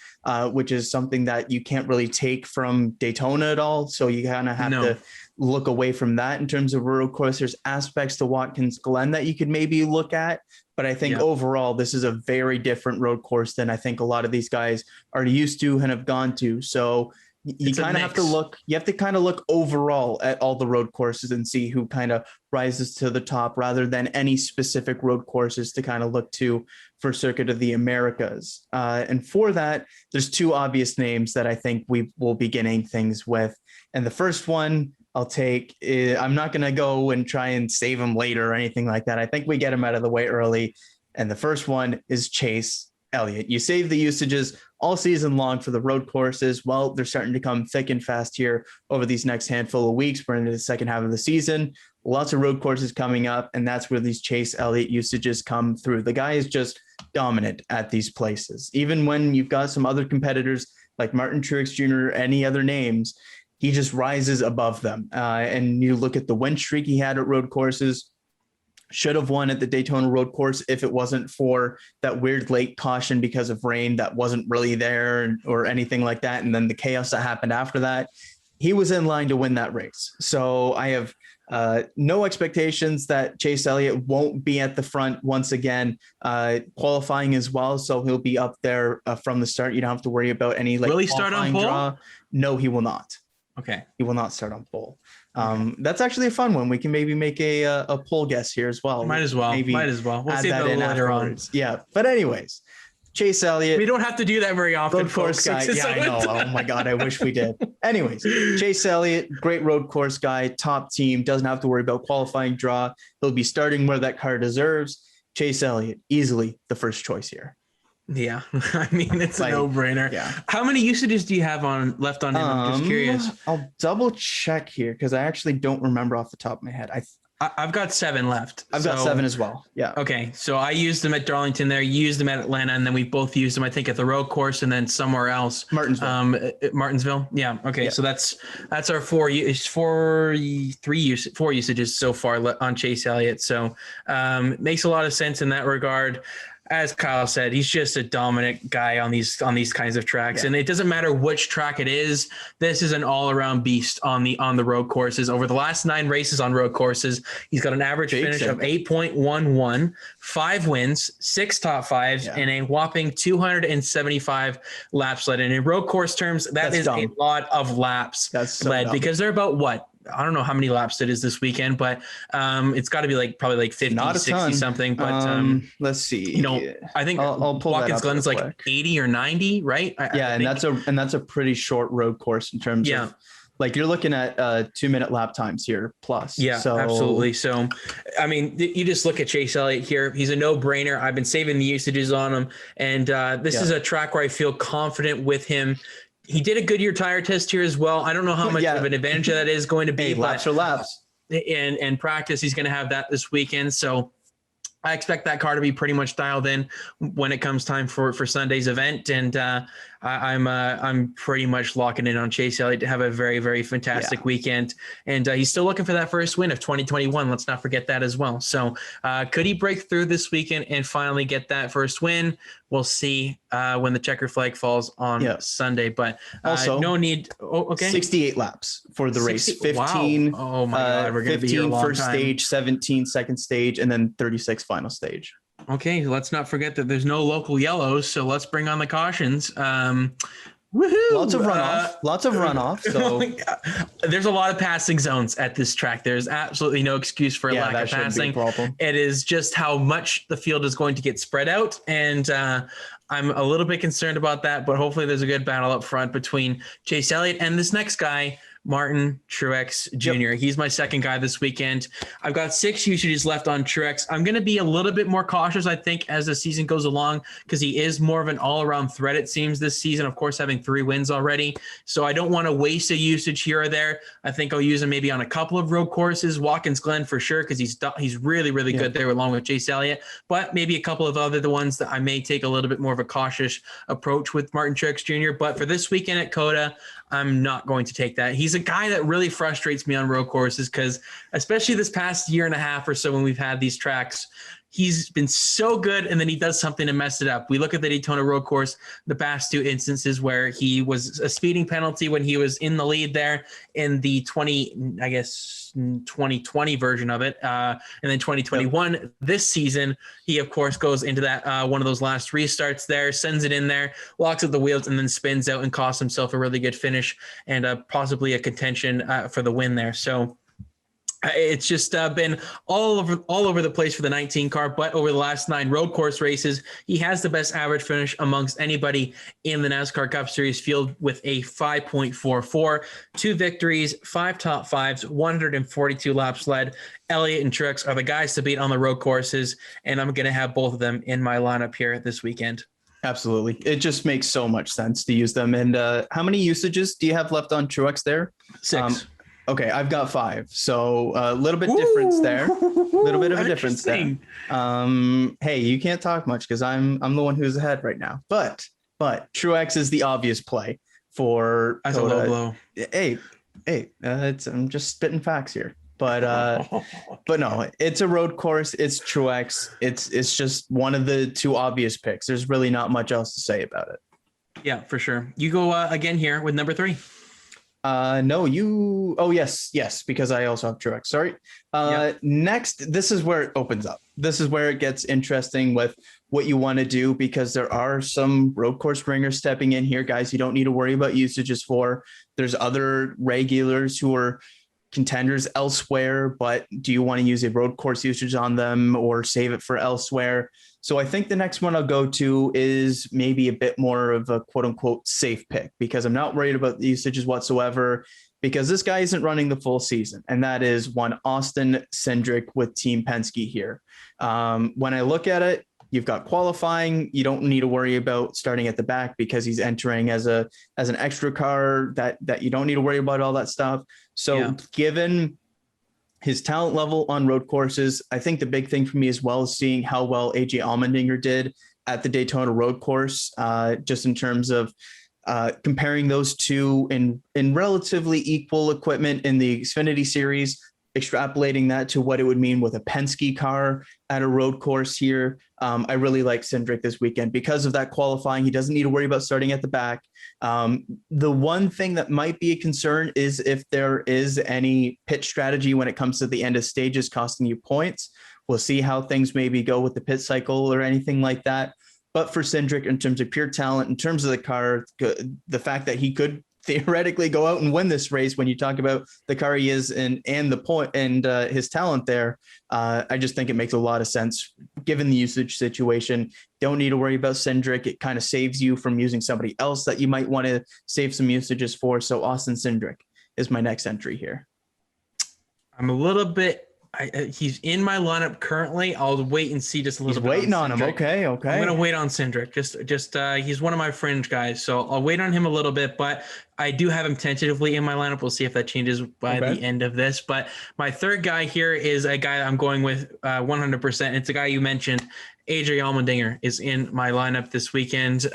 which is something that you can't really take from Daytona at all. So you kind of have to look away from that in terms of road course. There's aspects to Watkins Glen that you could maybe look at. But I think overall, this is a very different road course than I think a lot of these guys are used to and have gone to. So you kind of have to look, overall at all the road courses and see who kind of rises to the top rather than any specific road courses to kind of look to for Circuit of the Americas. And for that, there's 2 obvious names that I think we will be beginning things with. And the first one I'll take, I'm not going to go and try and save him later or anything like that. I think we get him out of the way early. And the first one is Chase Elliott. You save the usages all season long for the road courses. Well, they're starting to come thick and fast here over these next handful of weeks. We're into the second half of the season. Lots of road courses coming up, and that's where these Chase Elliott usages come through. The guy is just dominant at these places. Even when you've got some other competitors like Martin Truex Jr. or any other names, he just rises above them. And you look at the win streak he had at road courses, should have won at the Daytona road course if it wasn't for that weird late caution because of rain that wasn't really there or anything like that. And then the chaos that happened after that, he was in line to win that race. So I have No expectations that Chase Elliott won't be at the front once again, qualifying as well. So he'll be up there from the start. You don't have to worry about any will he start on pole? Draw. No, he will not. Okay. He will not start on pole. That's actually a fun one. We can maybe make a poll guess here as well. Might as well. We'll see that later on. Yeah. But anyways, Chase Elliott. We don't have to do that very often. Road course guy. Yeah, I know. Oh my God. I wish we did. Anyways, Chase Elliott, great road course guy, top team, doesn't have to worry about qualifying draw. He'll be starting where that car deserves. Chase Elliott, easily the first choice here. Yeah, I mean, it's a no-brainer. Yeah. How many usages do you have left on him? I'm just curious. I'll double check here because I actually don't remember off the top of my head. I've got 7 left. I've got 7 as well. Yeah. Okay. So I used them at Darlington there, you used them at Atlanta, and then we both used them, I think, at the road course and then somewhere else. Martinsville. Yeah. Okay. Yeah. So that's our 4 usages so far on Chase Elliott. So makes a lot of sense in that regard. As Kyle said, he's just a dominant guy on these kinds of tracks, and it doesn't matter which track it is. This is an all-around beast on the road courses. Over the last 9 races on road courses, he's got an average finish of 8.11, 5 wins, 6 top 5s, and a whopping 275 laps led. And in road course terms, that's is dumb. A lot of laps led because they're about what? I don't know how many laps it is this weekend, but it's got to be probably 50, 60 something. But let's see. I think Watkins Glen's like 80 or 90, right? And that's a pretty short road course in terms of you're looking at 2-minute lap times here plus. Yeah, so, absolutely. So, I mean, you just look at Chase Elliott here. He's a no-brainer. I've been saving the usages on him, and this is a track where I feel confident with him. He did a Goodyear tire test here as well. I don't know how much of an advantage that is going to be. Laps are laps. And practice, he's going to have that this weekend. So I expect that car to be pretty much dialed in when it comes time for Sunday's event. And I'm pretty much locking in on Chase Elliott to have a very, very fantastic weekend. And he's still looking for that first win of 2021. Let's not forget that as well. So could he break through this weekend and finally get that first win? We'll see when the checker flag falls on Sunday. But also, no need. 68 laps for the race. 15. Wow. Oh my God, we're going to be here a long first time. Stage, 17 second stage, and then 36 final stage. Okay, let's not forget that there's no local yellows, so let's bring on the cautions. Woohoo! Lots of runoff. So there's a lot of passing zones at this track. There's absolutely no excuse for a lack of passing. It is just how much the field is going to get spread out, and I'm a little bit concerned about that. But hopefully, there's a good battle up front between Chase Elliott and this next guy, Martin Truex Jr. He's my second guy this weekend. I've got 6 usages left on Truex. I'm going to be a little bit more cautious, I think, as the season goes along, because he is more of an all-around threat, it seems, this season, of course, having 3 wins already. So I don't want to waste a usage here or there. I think I'll use him maybe on a couple of road courses, Watkins Glen for sure, because he's really, really good there along with Chase Elliott, but maybe a couple of the ones that I may take a little bit more of a cautious approach with Martin Truex Jr. But for this weekend at COTA, I'm not going to take that. He's a guy that really frustrates me on road courses because especially this past year and a half or so when we've had these tracks, he's been so good and then he does something to mess it up. We look at the Daytona road course, the past 2 instances where he was a speeding penalty when he was in the lead there in the 2020 version of it. And then 2021, this season, he of course goes into that one of those last restarts there, sends it in there, locks up the wheels and then spins out and costs himself a really good finish and possibly a contention for the win there. So it's just been all over the place for the 19 car, but over the last 9 road course races, he has the best average finish amongst anybody in the NASCAR Cup Series field with a 5.44, 2 victories, 5 top 5s, 142 laps led. Elliott and Truex are the guys to beat on the road courses, and I'm going to have both of them in my lineup here this weekend. Absolutely. It just makes so much sense to use them. And how many usages do you have left on Truex there? 6. Okay, I've got 5. So a little bit difference there. A little bit of a difference there. Hey, you can't talk much because I'm the one who's ahead right now. But Truex is the obvious play for as a low blow. Hey, I'm just spitting facts here. But no, it's a road course. It's Truex. It's just one of the 2 obvious picks. There's really not much else to say about it. Yeah, for sure. You go again here with number 3. No, you. Oh, yes, because I also have Truex. Sorry. Next, this is where it opens up. This is where it gets interesting with what you want to do, because there are some road course ringers stepping in here, guys. You don't need to worry about usages for. There's other regulars who are contenders elsewhere, but do you want to use a road course usage on them or save it for elsewhere? So I think the next one I'll go to is maybe a bit more of a quote unquote safe pick, because I'm not worried about the usages whatsoever, because this guy isn't running the full season. And that is one Austin Cindric with Team Penske here. When I look at it, you've got qualifying. You don't need to worry about starting at the back because he's entering as an extra car that you don't need to worry about all that stuff. So given his talent level on road courses, I think the big thing for me as well is seeing how well AJ Allmendinger did at the Daytona road course, just in terms of comparing those two in relatively equal equipment in the Xfinity series, extrapolating that to what it would mean with a Penske car at a road course here. I really like Cindric this weekend because of that qualifying. He doesn't need to worry about starting at the back. The one thing that might be a concern is if there is any pit strategy when it comes to the end of stages costing you points. We'll see how things maybe go with the pit cycle or anything like that. But for Cindric, in terms of pure talent, in terms of the car, the fact that he could theoretically go out and win this race when you talk about the car he is and the point and his talent there, I just think it makes a lot of sense given the usage situation. Don't need to worry about Cindric. It kind of saves you from using somebody else that you might want to save some usages for. So Austin Cindric is my next entry here. I'm a little bit. He's in my lineup currently. I'll wait and see just a little bit. Waiting on him. Okay. I'm gonna wait on Cindric. Just he's one of my fringe guys, so I'll wait on him a little bit. But I do have him tentatively in my lineup. We'll see if that changes by the end of this. But my third guy here is a guy I'm going with 100%. It's a guy you mentioned. AJ Allmendinger is in my lineup this weekend.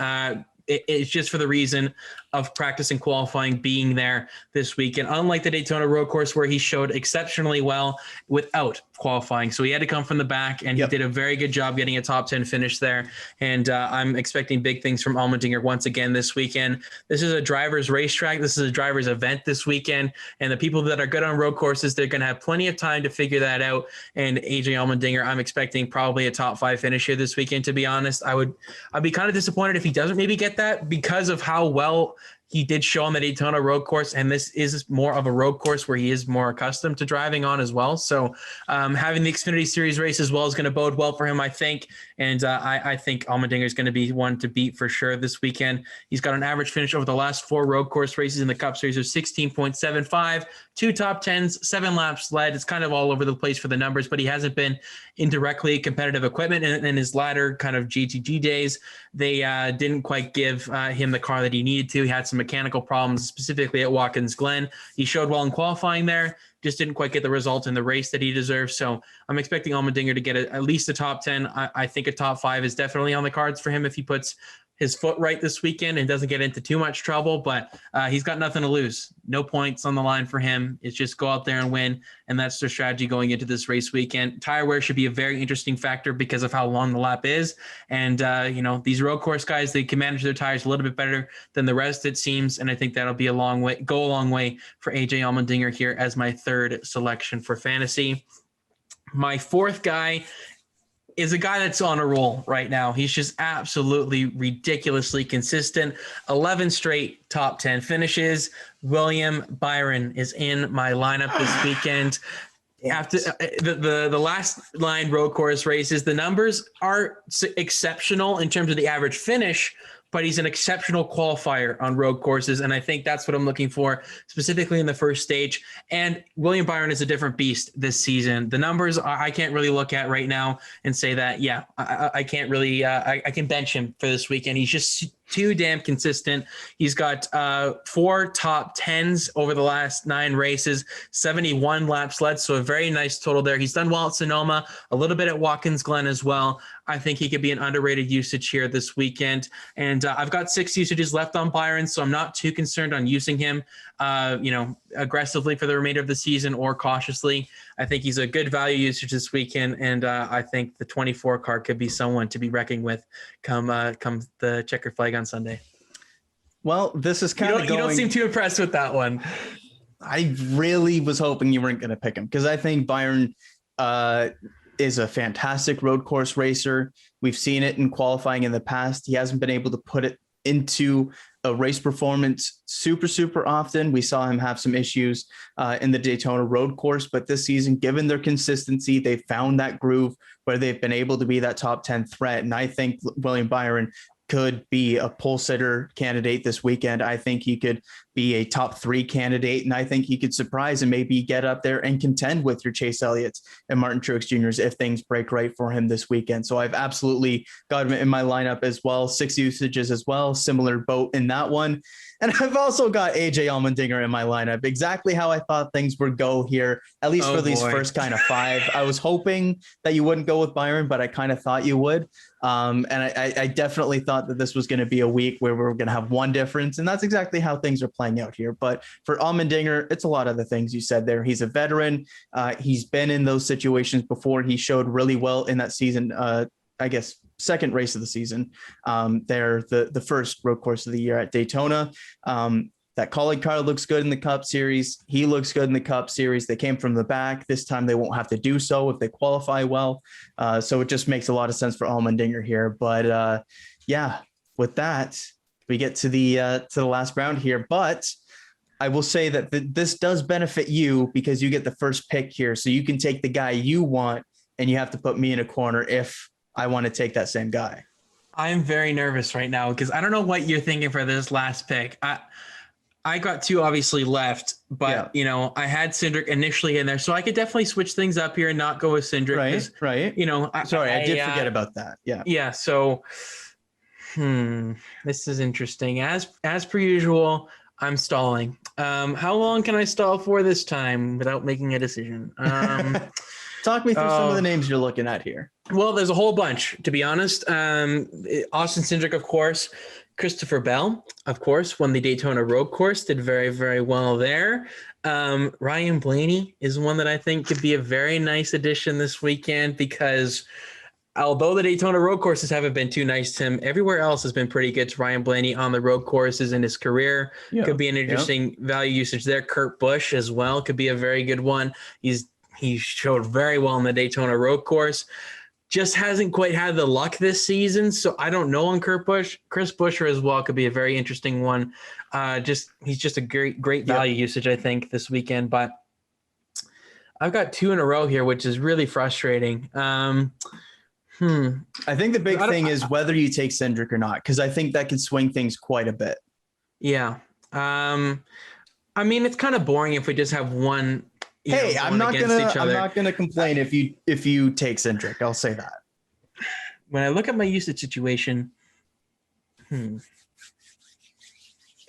It's just for the reason of practice and qualifying being there this week. And unlike the Daytona road course where he showed exceptionally well without qualifying. So he had to come from the back, and he did a very good job getting a top 10 finish there. And I'm expecting big things from Allmendinger once again this weekend. This is a driver's racetrack. This is a driver's event this weekend. And the people that are good on road courses, they're going to have plenty of time to figure that out. And AJ Allmendinger, I'm expecting probably a top 5 finish here this weekend, to be honest. I'd be kind of disappointed if he doesn't maybe get that because of how well he did show on the Daytona road course, and this is more of a road course where he is more accustomed to driving on as well. So having the Xfinity Series race as well is going to bode well for him, I think. And I think Allmendinger is going to be one to beat for sure this weekend. He's got an average finish over the last 4 road course races in the Cup Series of 16.75, 2 top 10s, 7 laps led. It's kind of all over the place for the numbers, but he hasn't been in directly competitive equipment. And in his latter kind of GTG days, they didn't quite give him the car that he needed to. He had some mechanical problems, specifically at Watkins Glen. He showed well in qualifying there, just didn't quite get the result in the race that he deserves. So I'm expecting Allmendinger to get at least a top 10. I think a top 5 is definitely on the cards for him if he puts his foot right this weekend and doesn't get into too much trouble, but he's got nothing to lose. No points on the line for him. It's just go out there and win, and that's their strategy going into this race weekend. Tire wear should be a very interesting factor because of how long the lap is, and these road course guys, they can manage their tires a little bit better than the rest, it seems, and I think that'll be go a long way for AJ Allmendinger here as my third selection for fantasy. My fourth guy is a guy that's on a roll right now. He's just absolutely ridiculously consistent. 11 straight top 10 finishes. William Byron is in my lineup this weekend. After the last line road course races, the numbers are exceptional in terms of the average finish, but he's an exceptional qualifier on road courses. And I think that's what I'm looking for, specifically in the first stage. And William Byron is a different beast this season. The numbers I can't really look at right now and say that, I can't really, I can bench him for this weekend. He's just too damn consistent. He's got 4 top 10s over the last 9 races, 71 laps led. So a very nice total there. He's done well at Sonoma, a little bit at Watkins Glen as well. I think he could be an underrated usage here this weekend. And I've got 6 usages left on Byron, so I'm not too concerned on using him, aggressively for the remainder of the season or cautiously. I think he's a good value usage this weekend, and I think the 24 car could be someone to be reckoning with come the checker flag on Sunday. Well, this is kind of you don't seem too impressed with that one. I really was hoping you weren't going to pick him because I think Byron is a fantastic road course racer. We've seen it in qualifying in the past. He hasn't been able to put it into a race performance super often. We saw him have some issues in the Daytona road course, but this season, given their consistency, they found that groove where they've been able to be that top 10 threat. And I think William Byron could be a pole sitter candidate this weekend. I think he could be a top 3 candidate, and I think he could surprise and maybe get up there and contend with your Chase Elliott's and Martin Truex Jr.'s if things break right for him this weekend. So I've absolutely got him in my lineup as well. 6 usages as well, similar boat in that one. And I've also got AJ Allmendinger in my lineup, exactly how I thought things would go here, at least for these first kind of 5. I was hoping that you wouldn't go with Byron, but I kind of thought you would. And I definitely thought that this was going to be a week where we were going to have one difference, and that's exactly how things are playing out here. But for Allmendinger, it's a lot of the things you said there. He's a veteran. He's been in those situations before. He showed really well in that season, I guess, second race of the season. The first road course of the year at Daytona. That Collie car looks good in the Cup Series. He looks good in the Cup Series. They came from the back. This time they won't have to do so if they qualify well. So it just makes a lot of sense for Allmendinger here. But yeah, with that, we get to the last round here. But I will say that this does benefit you because you get the first pick here. So you can take the guy you want, and you have to put me in a corner if I want to take that same guy. I'm very nervous right now because I don't know what you're thinking for this last pick. I got 2 obviously left, but you know, I had Cindric initially in there, so I could definitely switch things up here and not go with Cindric. Right. You know, I did forget about that. Yeah. Yeah. So, this is interesting. As per usual, I'm stalling. How long can I stall for this time without making a decision? Talk me through some of the names you're looking at here. Well, there's a whole bunch, to be honest. Austin Cindric, of course. Christopher Bell, of course, won the Daytona road course, did very, very well there. Ryan Blaney is one that I think could be a very nice addition this weekend because although the Daytona road courses haven't been too nice to him, everywhere else has been pretty good to Ryan Blaney on the road courses in his career. Could be an interesting value usage there. Kurt Busch as well could be a very good one. He showed very well in the Daytona road course. Just hasn't quite had the luck this season, so I don't know on Kurt Busch. Chris Buescher as well could be a very interesting one. He's just a great value usage, I think, this weekend. But I've got 2 in a row here, which is really frustrating. I think the big thing is whether you take Cindric or not, because I think that can swing things quite a bit. Yeah. I mean, it's kind of boring if we just have one. Hey, I'm not gonna complain if you take Cindric. I'll say that. When I look at my usage situation,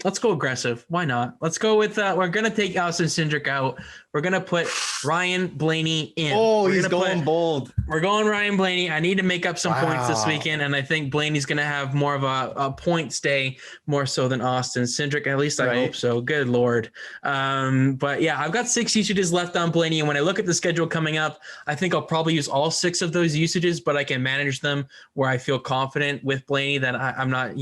let's go aggressive. Why not? Let's go with we're gonna take Austin Cindric out. We're gonna put Ryan Blaney in. Oh, he's going bold. We're going Ryan Blaney. I need to make up some points this weekend, and I think Blaney's gonna have more of a points day more so than Austin Cindric. At least I hope so. Good Lord. But yeah, I've got 6 usages left on Blaney, and when I look at the schedule coming up, I think I'll probably use all 6 of those usages, but I can manage them where I feel confident with Blaney that I'm not,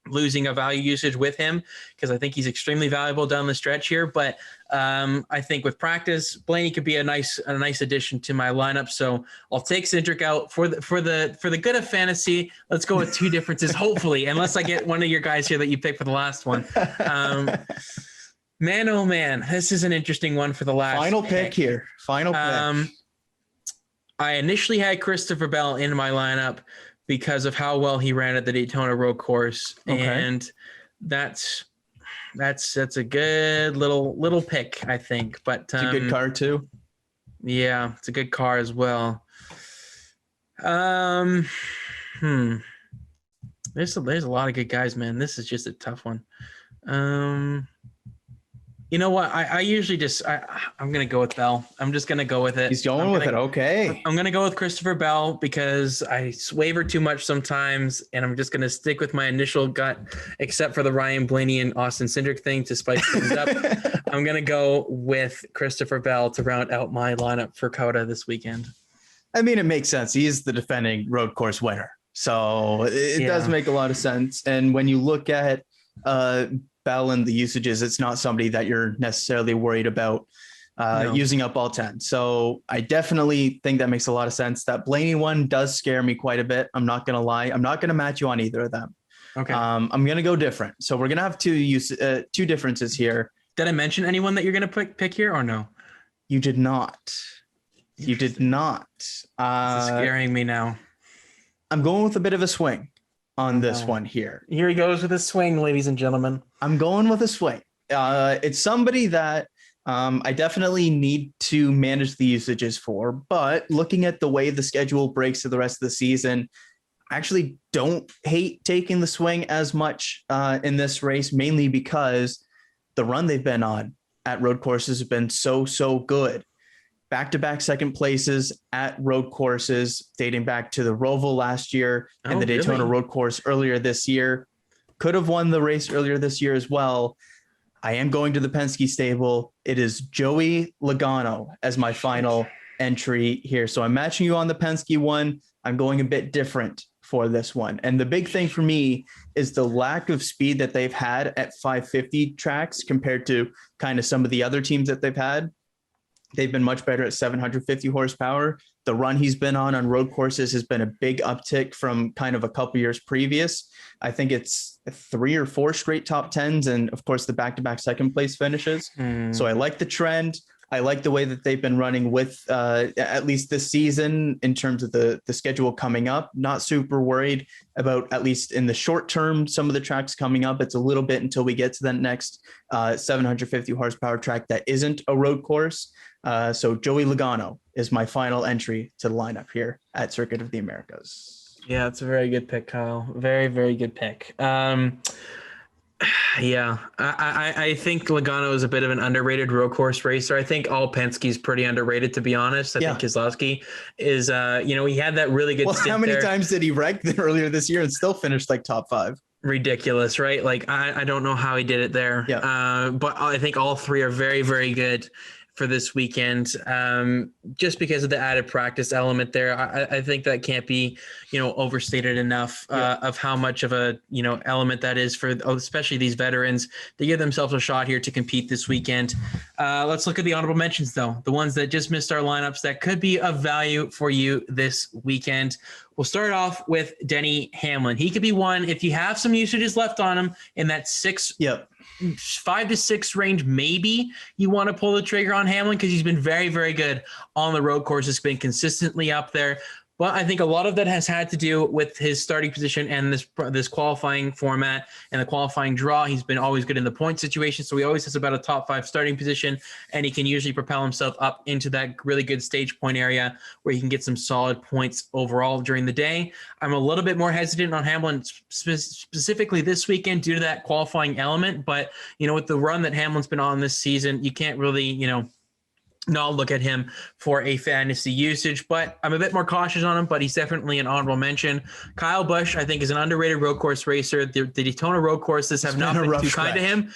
losing a value usage with him because I think he's extremely valuable down the stretch here. But I think with practice, Blaney could be a nice addition to my lineup. So I'll take Cindric out for the good of fantasy. Let's go with 2 differences, hopefully, unless I get one of your guys here that you picked for the last one. Man, oh man, this is an interesting one for the last final pick here. Final pick. I initially had Christopher Bell in my lineup because of how well he ran at the Daytona road course. Okay. And that's a good little pick, I think. But it's a good car too. Yeah, it's a good car as well. There's a lot of good guys, man. This is just a tough one. You know what? I usually I'm going to go with Bell. I'm just going to go with it. He's going with it. Okay. I'm going to go with Christopher Bell because I waver too much sometimes, and I'm just going to stick with my initial gut, except for the Ryan Blaney and Austin Cindric thing to spice things up. I'm going to go with Christopher Bell to round out my lineup for COTA this weekend. I mean, it makes sense. He's the defending road course winner. So it does make a lot of sense. And when you look at Bell and the usages, it's not somebody that you're necessarily worried about using up all 10. So I definitely think that makes a lot of sense. That Blaney one does scare me quite a bit. I'm not going to lie. I'm not going to match you on either of them. Okay. I'm going to go different. So we're going to have two differences here. Did I mention anyone that you're going to pick here or no? You did not. You did not. This is scaring me now. I'm going with a bit of a swing on this one here. Here he goes with a swing, ladies and gentlemen. I'm going with a swing. It's somebody that I definitely need to manage the usages for, but looking at the way the schedule breaks to the rest of the season, I actually don't hate taking the swing as much in this race, mainly because the run they've been on at road courses has been so good. Back-to-back second places at road courses dating back to the Roval last year and the Daytona road course earlier this year. Could have won the race earlier this year as well. I am going to the Penske stable. It is Joey Logano as my final entry here. So I'm matching you on the Penske one. I'm going a bit different for this one. And the big thing for me is the lack of speed that they've had at 550 tracks compared to kind of some of the other teams that they've had. They've been much better at 750 horsepower. The run he's been on road courses has been a big uptick from kind of a couple years previous. I think it's 3 or 4 straight top 10s. And of course the back-to-back second place finishes. So I like the trend. I like the way that they've been running with at least this season in terms of the schedule coming up. Not super worried about, at least in the short term, some of the tracks coming up. It's a little bit until we get to that next 750 horsepower track that isn't a road course. So Joey Logano is my final entry to the lineup here at Circuit of the Americas. Yeah, it's a very good pick, Kyle. Very, very good pick. Yeah, I think Logano is a bit of an underrated road course racer. I think all Penske's pretty underrated, to be honest. I think Keselowski is, he had that really good stint. How many times did he wreck earlier this year and still finished like top 5? Ridiculous, right? Like, I don't know how he did it there. Yeah. But I think all three are very, very good for this weekend, just because of the added practice element there. I think that can't be, overstated enough of how much of a, element that is for especially these veterans to give themselves a shot here to compete this weekend. Let's look at the honorable mentions, though, the ones that just missed our lineups that could be of value for you this weekend. We'll start off with Denny Hamlin. He could be one if you have some usages left on him in that 5 to 6 range. Maybe you want to pull the trigger on Hamlin because he's been very, very good on the road course. It's been consistently up there. But I think a lot of that has had to do with his starting position and this qualifying format and the qualifying draw. He's been always good in the point situation, so he always has about a top 5 starting position, and he can usually propel himself up into that really good stage point area where he can get some solid points overall during the day. I'm a little bit more hesitant on Hamlin specifically this weekend due to that qualifying element, but with the run that Hamlin's been on this season, you can't really, not look at him for a fantasy usage, but I'm a bit more cautious on him, but he's definitely an honorable mention. Kyle Busch, I think, is an underrated road course racer. The Daytona road courses have not been too kind to him,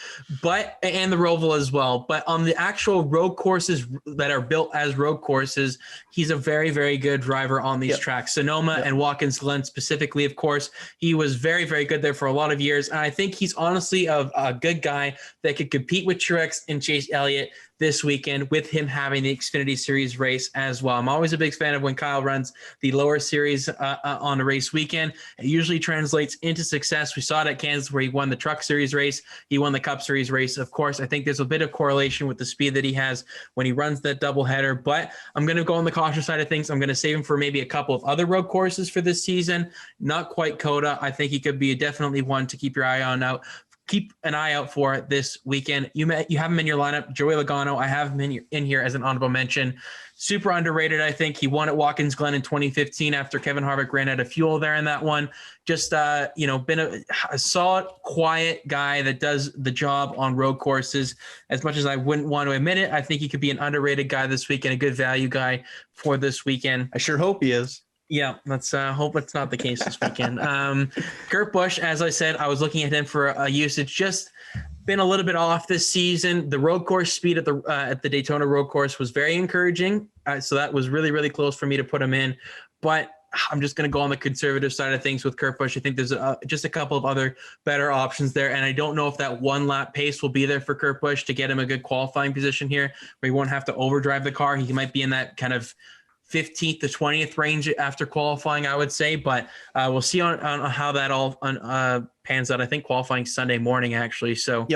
and the Roval as well. But on the actual road courses that are built as road courses, he's a very, very good driver on these tracks. Sonoma and Watkins Glen specifically, of course, he was very, very good there for a lot of years. And I think he's honestly a good guy that could compete with Truex and Chase Elliott this weekend, with him having the Xfinity Series race as well. I'm always a big fan of when Kyle runs the lower series on a race weekend. It usually translates into success. We saw it at Kansas where he won the Truck Series race. He won the Cup Series race. Of course, I think there's a bit of correlation with the speed that he has when he runs that doubleheader, but I'm going to go on the cautious side of things. I'm going to save him for maybe a couple of other road courses for this season. Not quite Coda. I think he could be definitely one to keep your eye on out. Keep an eye out for this weekend. You have him in your lineup, Joey Logano. I have him in here as an honorable mention. Super underrated, I think. He won at Watkins Glen in 2015 after Kevin Harvick ran out of fuel there in that one. Just, been a solid, quiet guy that does the job on road courses. As much as I wouldn't want to admit it, I think he could be an underrated guy this weekend, a good value guy for this weekend. I sure hope he is. Yeah, let's hope it's not the case this weekend. Kurt Busch, as I said, I was looking at him for a usage, just been a little bit off this season. The road course speed at the Daytona road course was very encouraging. So that was really, really close for me to put him in. But I'm just going to go on the conservative side of things with Kurt Busch. I think there's just a couple of other better options there. And I don't know if that one lap pace will be there for Kurt Busch to get him a good qualifying position here, where he won't have to overdrive the car. He might be in that kind of 15th to 20th range after qualifying, I would say, but we'll see on how that all pans out. I think qualifying Sunday morning, actually. So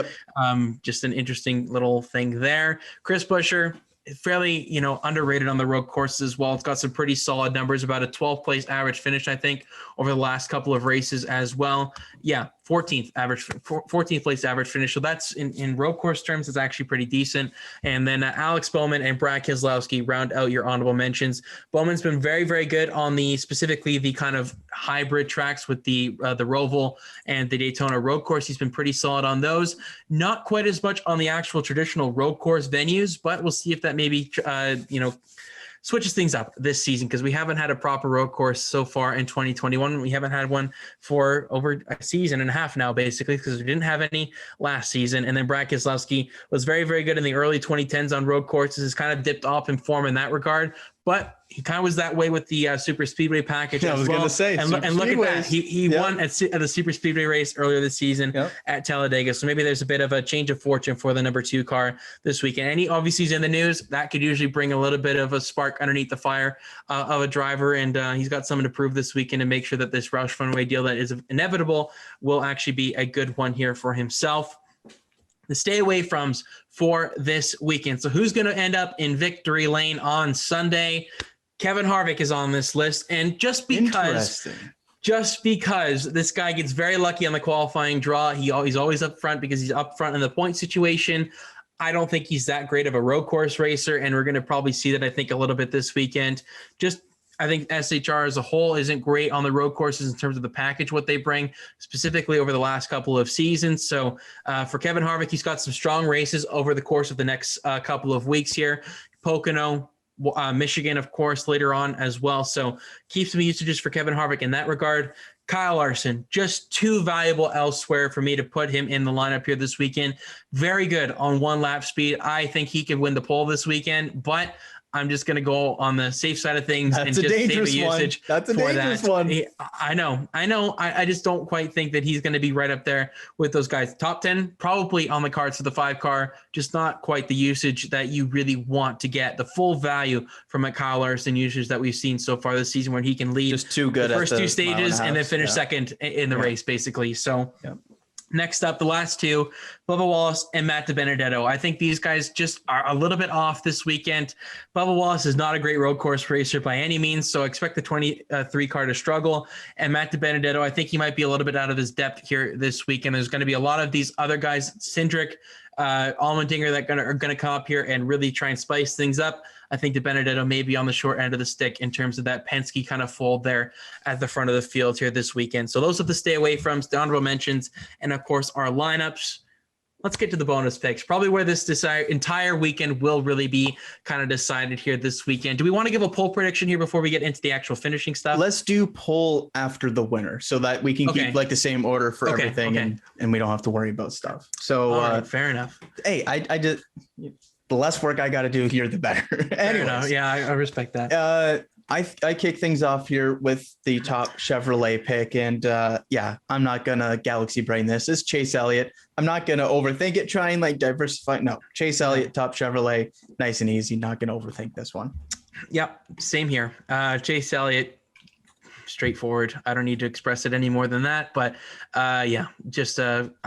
just an interesting little thing there. Chris Buescher, fairly, underrated on the road courses as well. It's got some pretty solid numbers, about a 12th place average finish, I think, over the last couple of races as well. Yeah, 14th place average finish. So that's in road course terms, it's actually pretty decent. And then Alex Bowman and Brad Keselowski round out your honorable mentions. Bowman's been very, very good on specifically the kind of hybrid tracks with the Roval and the Daytona road course. He's been pretty solid on those. Not quite as much on the actual traditional road course venues, but we'll see if that maybe, switches things up this season, because we haven't had a proper road course so far in 2021. We haven't had one for over a season and a half now, basically, because we didn't have any last season. And then Brad Keselowski was very, very good in the early 2010s on road courses. Has kind of dipped off in form in that regard, but he kind of was that way with the Super Speedway package. Yeah, I was going to say, and look at that. He won at the Super Speedway race earlier this season at Talladega. So maybe there's a bit of a change of fortune for the number 2 car this weekend. And he obviously is in the news. That could usually bring a little bit of a spark underneath the fire of a driver. And he's got something to prove this weekend to make sure that this Roush Fenway deal that is inevitable will actually be a good one here for himself. The stay away froms for this weekend. So who's going to end up in victory lane on Sunday? Kevin Harvick is on this list. And just because this guy gets very lucky on the qualifying draw, he's always up front because he's up front in the point situation. I don't think he's that great of a road course racer, and we're going to probably see that, I think, a little bit this weekend. I think SHR as a whole isn't great on the road courses in terms of the package, what they bring, specifically over the last couple of seasons. So for Kevin Harvick, he's got some strong races over the course of the next couple of weeks here. Pocono, Michigan, of course, later on as well. So keep some usages for Kevin Harvick in that regard. Kyle Larson, just too valuable elsewhere for me to put him in the lineup here this weekend. Very good on one lap speed. I think he could win the pole this weekend, but I'm just going to go on the safe side of things and just save a usage. That's a dangerous one. I know. I just don't quite think that he's going to be right up there with those guys. Top 10, probably on the cards for the 5 car, just not quite the usage that you really want to get the full value from a Kyle Larson usage that we've seen so far this season, where he can lead just too good the first 2 stages and then finish second in the race, basically. So next up, the last 2, Bubba Wallace and Matt DiBenedetto. I think these guys just are a little bit off this weekend. Bubba Wallace is not a great road course racer by any means, so expect the 23 car to struggle. And Matt DiBenedetto, I think he might be a little bit out of his depth here this weekend. There's going to be a lot of these other guys, Cindric, Allmendinger, that are going to come up here and really try and spice things up. I think DiBenedetto may be on the short end of the stick in terms of that Penske kind of fold there at the front of the field here this weekend. So those are the stay away from, the honorable mentions, and of course our lineups. Let's get to the bonus picks, probably where this entire weekend will really be kind of decided here this weekend. Do we want to give a poll prediction here before we get into the actual finishing stuff? Let's do poll after the winner so that we can keep like the same order for everything and we don't have to worry about stuff. So fair enough. Hey, I just, the less work I got to do here, the better. Anyways, yeah, I respect that. I kick things off here with the top Chevrolet pick, and I'm not gonna galaxy brain this. It's Chase Elliott. I'm not gonna overthink it. Try and diversify. No, Chase Elliott, top Chevrolet, nice and easy. Not gonna overthink this one. Yep, same here. Chase Elliott, straightforward. I don't need to express it any more than that. But I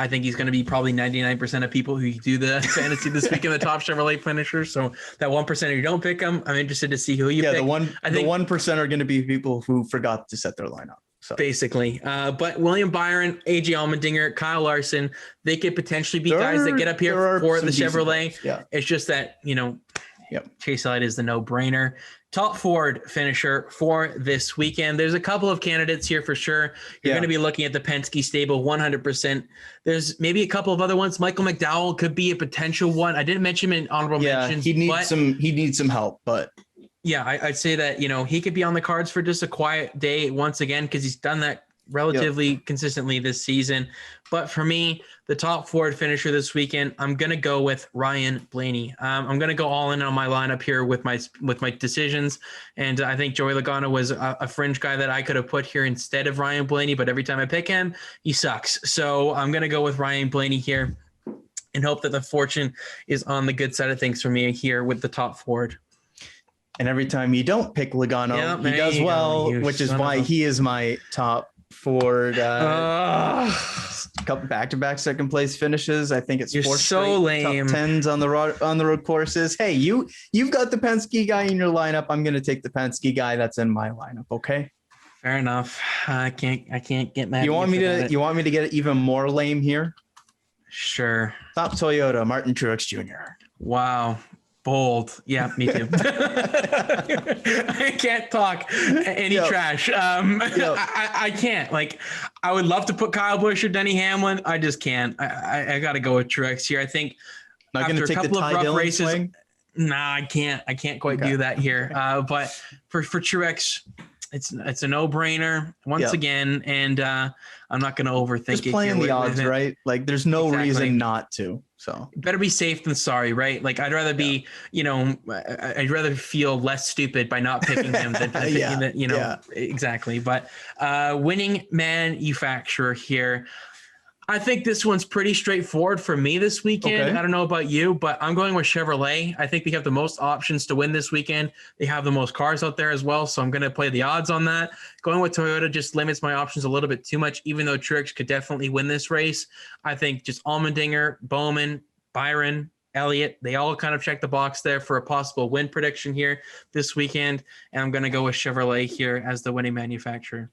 think he's going to be probably 99% of people who do the fantasy this week in the top Chevrolet finishers. So that 1% who don't pick him, I'm interested to see who you pick. The 1% are going to be people who forgot to set their lineup. So basically, but William Byron, AJ Allmendinger, Kyle Larson, they could potentially be guys that get up here for the Chevrolet. Yeah. It's just that, Chase Elliott is the no-brainer. Top Ford finisher for this weekend. There's a couple of candidates here for sure. You're going to be looking at the Penske stable 100%. There's maybe a couple of other ones. Michael McDowell could be a potential one. I didn't mention him in honorable mentions. He needs some help, but yeah, I'd say that, he could be on the cards for just a quiet day once again, because he's done that relatively consistently this season. But for me, the top Ford finisher this weekend, I'm going to go with Ryan Blaney. I'm going to go all in on my lineup here with my decisions. And I think Joey Logano was a fringe guy that I could have put here instead of Ryan Blaney. But every time I pick him, he sucks. So I'm going to go with Ryan Blaney here and hope that the fortune is on the good side of things for me here with the top Ford. And every time you don't pick Logano, he does well, which is why he is my top Ford. Couple back-to-back second place finishes. I think it's four so lame. Top 10s on the road courses. Hey, you've got the Penske guy in your lineup. I'm going to take the Penske guy that's in my lineup. Okay. Fair enough. I can't get mad. You want me to get even more lame here? Sure. Top Toyota, Martin Truex Jr. Wow. Bold. Yeah, me too. I can't talk any trash. I can't. Like, I would love to put Kyle Busch or Denny Hamlin. I just can't. I got to go with Truex here. I think after a couple of rough races, I can't quite do that here. But for Truex, it's a no-brainer once again, and I'm not going to overthink it. Just playing the odds, right? Like, there's no reason not to. So better be safe than sorry, right? Like, I'd rather be, I'd rather feel less stupid by not picking him than picking exactly. But winning manufacturer here. I think this one's pretty straightforward for me this weekend. Okay. I don't know about you, but I'm going with Chevrolet. I think they have the most options to win this weekend. They have the most cars out there as well, so I'm going to play the odds on that. Going with Toyota just limits my options a little bit too much, even though Truex could definitely win this race. I think just Allmendinger, Bowman, Byron, Elliott, they all kind of check the box there for a possible win prediction here this weekend, and I'm going to go with Chevrolet here as the winning manufacturer.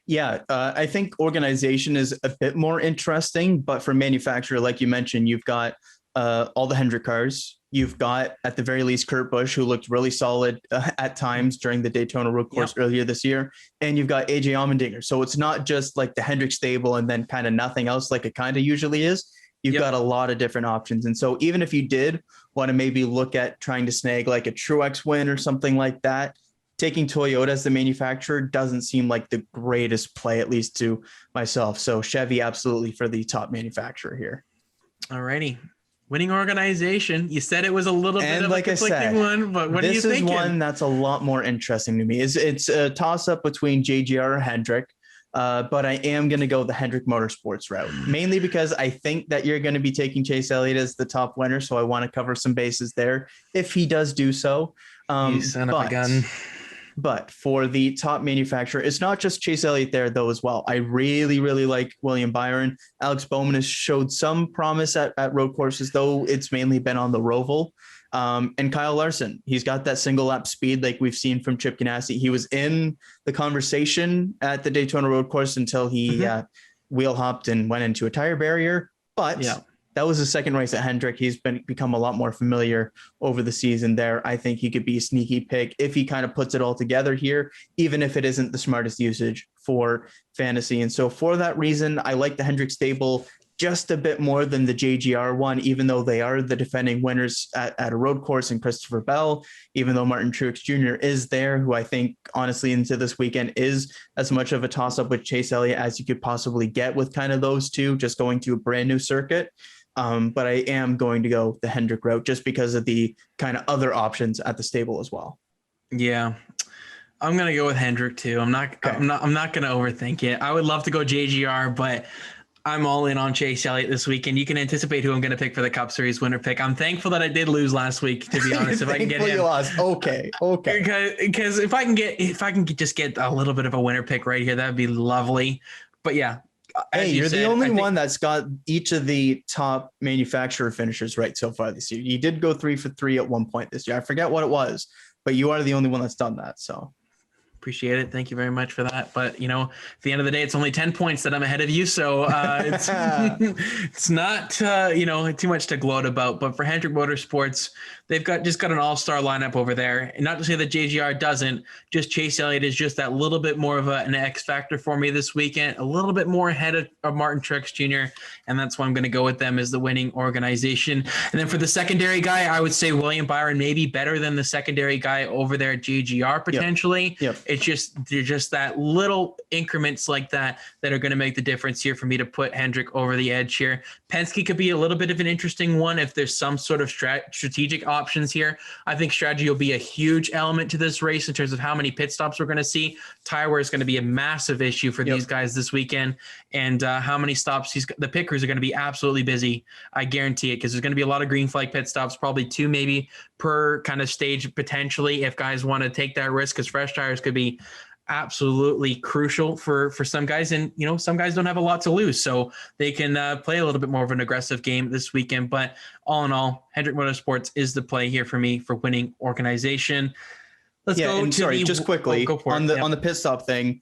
Yeah, I think organization is a bit more interesting, but for manufacturer, like you mentioned, you've got all the Hendrick cars. You've got, at the very least, Kurt Busch, who looked really solid at times during the Daytona Road Course earlier this year. And you've got AJ Allmendinger. So it's not just like the Hendrick stable and then kind of nothing else like it kind of usually is. You've got a lot of different options. And so even if you did want to maybe look at trying to snag like a Truex win or something like that, taking Toyota as the manufacturer doesn't seem like the greatest play, at least to myself. So Chevy absolutely for the top manufacturer here. All righty. Winning organization. You said it was a little bit of a conflicting one, but what are you thinking? This is one that's a lot more interesting to me. It's a toss-up between JGR or Hendrick, but I am going to go the Hendrick Motorsports route, mainly because I think that you're going to be taking Chase Elliott as the top winner, so I want to cover some bases there if he does do so. You son of a gun. But for the top manufacturer, it's not just Chase Elliott there, though, as well. I really, really like William Byron. Alex Bowman has showed some promise at road courses, though it's mainly been on the Roval. And Kyle Larson, he's got that single lap speed like we've seen from Chip Ganassi. He was in the conversation at the Daytona Road Course until he wheel hopped and went into a tire barrier. But that was the second race at Hendrick. He's become a lot more familiar over the season there. I think he could be a sneaky pick if he kind of puts it all together here, even if it isn't the smartest usage for fantasy. And so for that reason, I like the Hendrick stable just a bit more than the JGR one, even though they are the defending winners at a road course, and Christopher Bell, even though Martin Truex Jr. is there, who I think honestly into this weekend is as much of a toss-up with Chase Elliott as you could possibly get with kind of those two, just going to a brand new circuit. But I am going to go the Hendrick route just because of the kind of other options at the stable as well. Yeah, I'm going to go with Hendrick too. I'm not going to overthink it. I would love to go JGR, but I'm all in on Chase Elliott this weekend. You can anticipate who I'm going to pick for the Cup Series winner pick. I'm thankful that I did lose last week, to be honest. If I can get him, you lost. Okay. Because if I can just get a little bit of a winner pick right here, that would be lovely. But yeah. Hey, you're the only one that's got each of the top manufacturer finishers right so far this year. You did go 3 for 3 at one point this year. I forget what it was, but you are the only one that's done that. So appreciate it. Thank you very much for that. But, at the end of the day, it's only 10 points that I'm ahead of you. So it's not, too much to gloat about. But for Hendrick Motorsports, they've got an all-star lineup over there. And not to say that JGR doesn't, just Chase Elliott is just that little bit more of an X factor for me this weekend, a little bit more ahead of Martin Truex Jr. And that's why I'm going to go with them as the winning organization. And then for the secondary guy, I would say William Byron may be better than the secondary guy over there at JGR potentially. Yep. they're just that little increments like that are going to make the difference here for me to put Hendrick over the edge here. Penske could be a little bit of an interesting one if there's some sort of strategic options here. I think strategy will be a huge element to this race in terms of how many pit stops we're going to see. Tire wear is going to be a massive issue for these guys this weekend, and how many stops the pit crews are going to be absolutely busy. I guarantee it, because there's going to be a lot of green flag pit stops, probably 2 maybe per kind of stage potentially, if guys want to take that risk, because fresh tires could be absolutely crucial for some guys. And, some guys don't have a lot to lose, so they can play a little bit more of an aggressive game this weekend. But all in all, Hendrick Motorsports is the play here for me for winning organization. Let's go. Just quickly on the pit stop thing.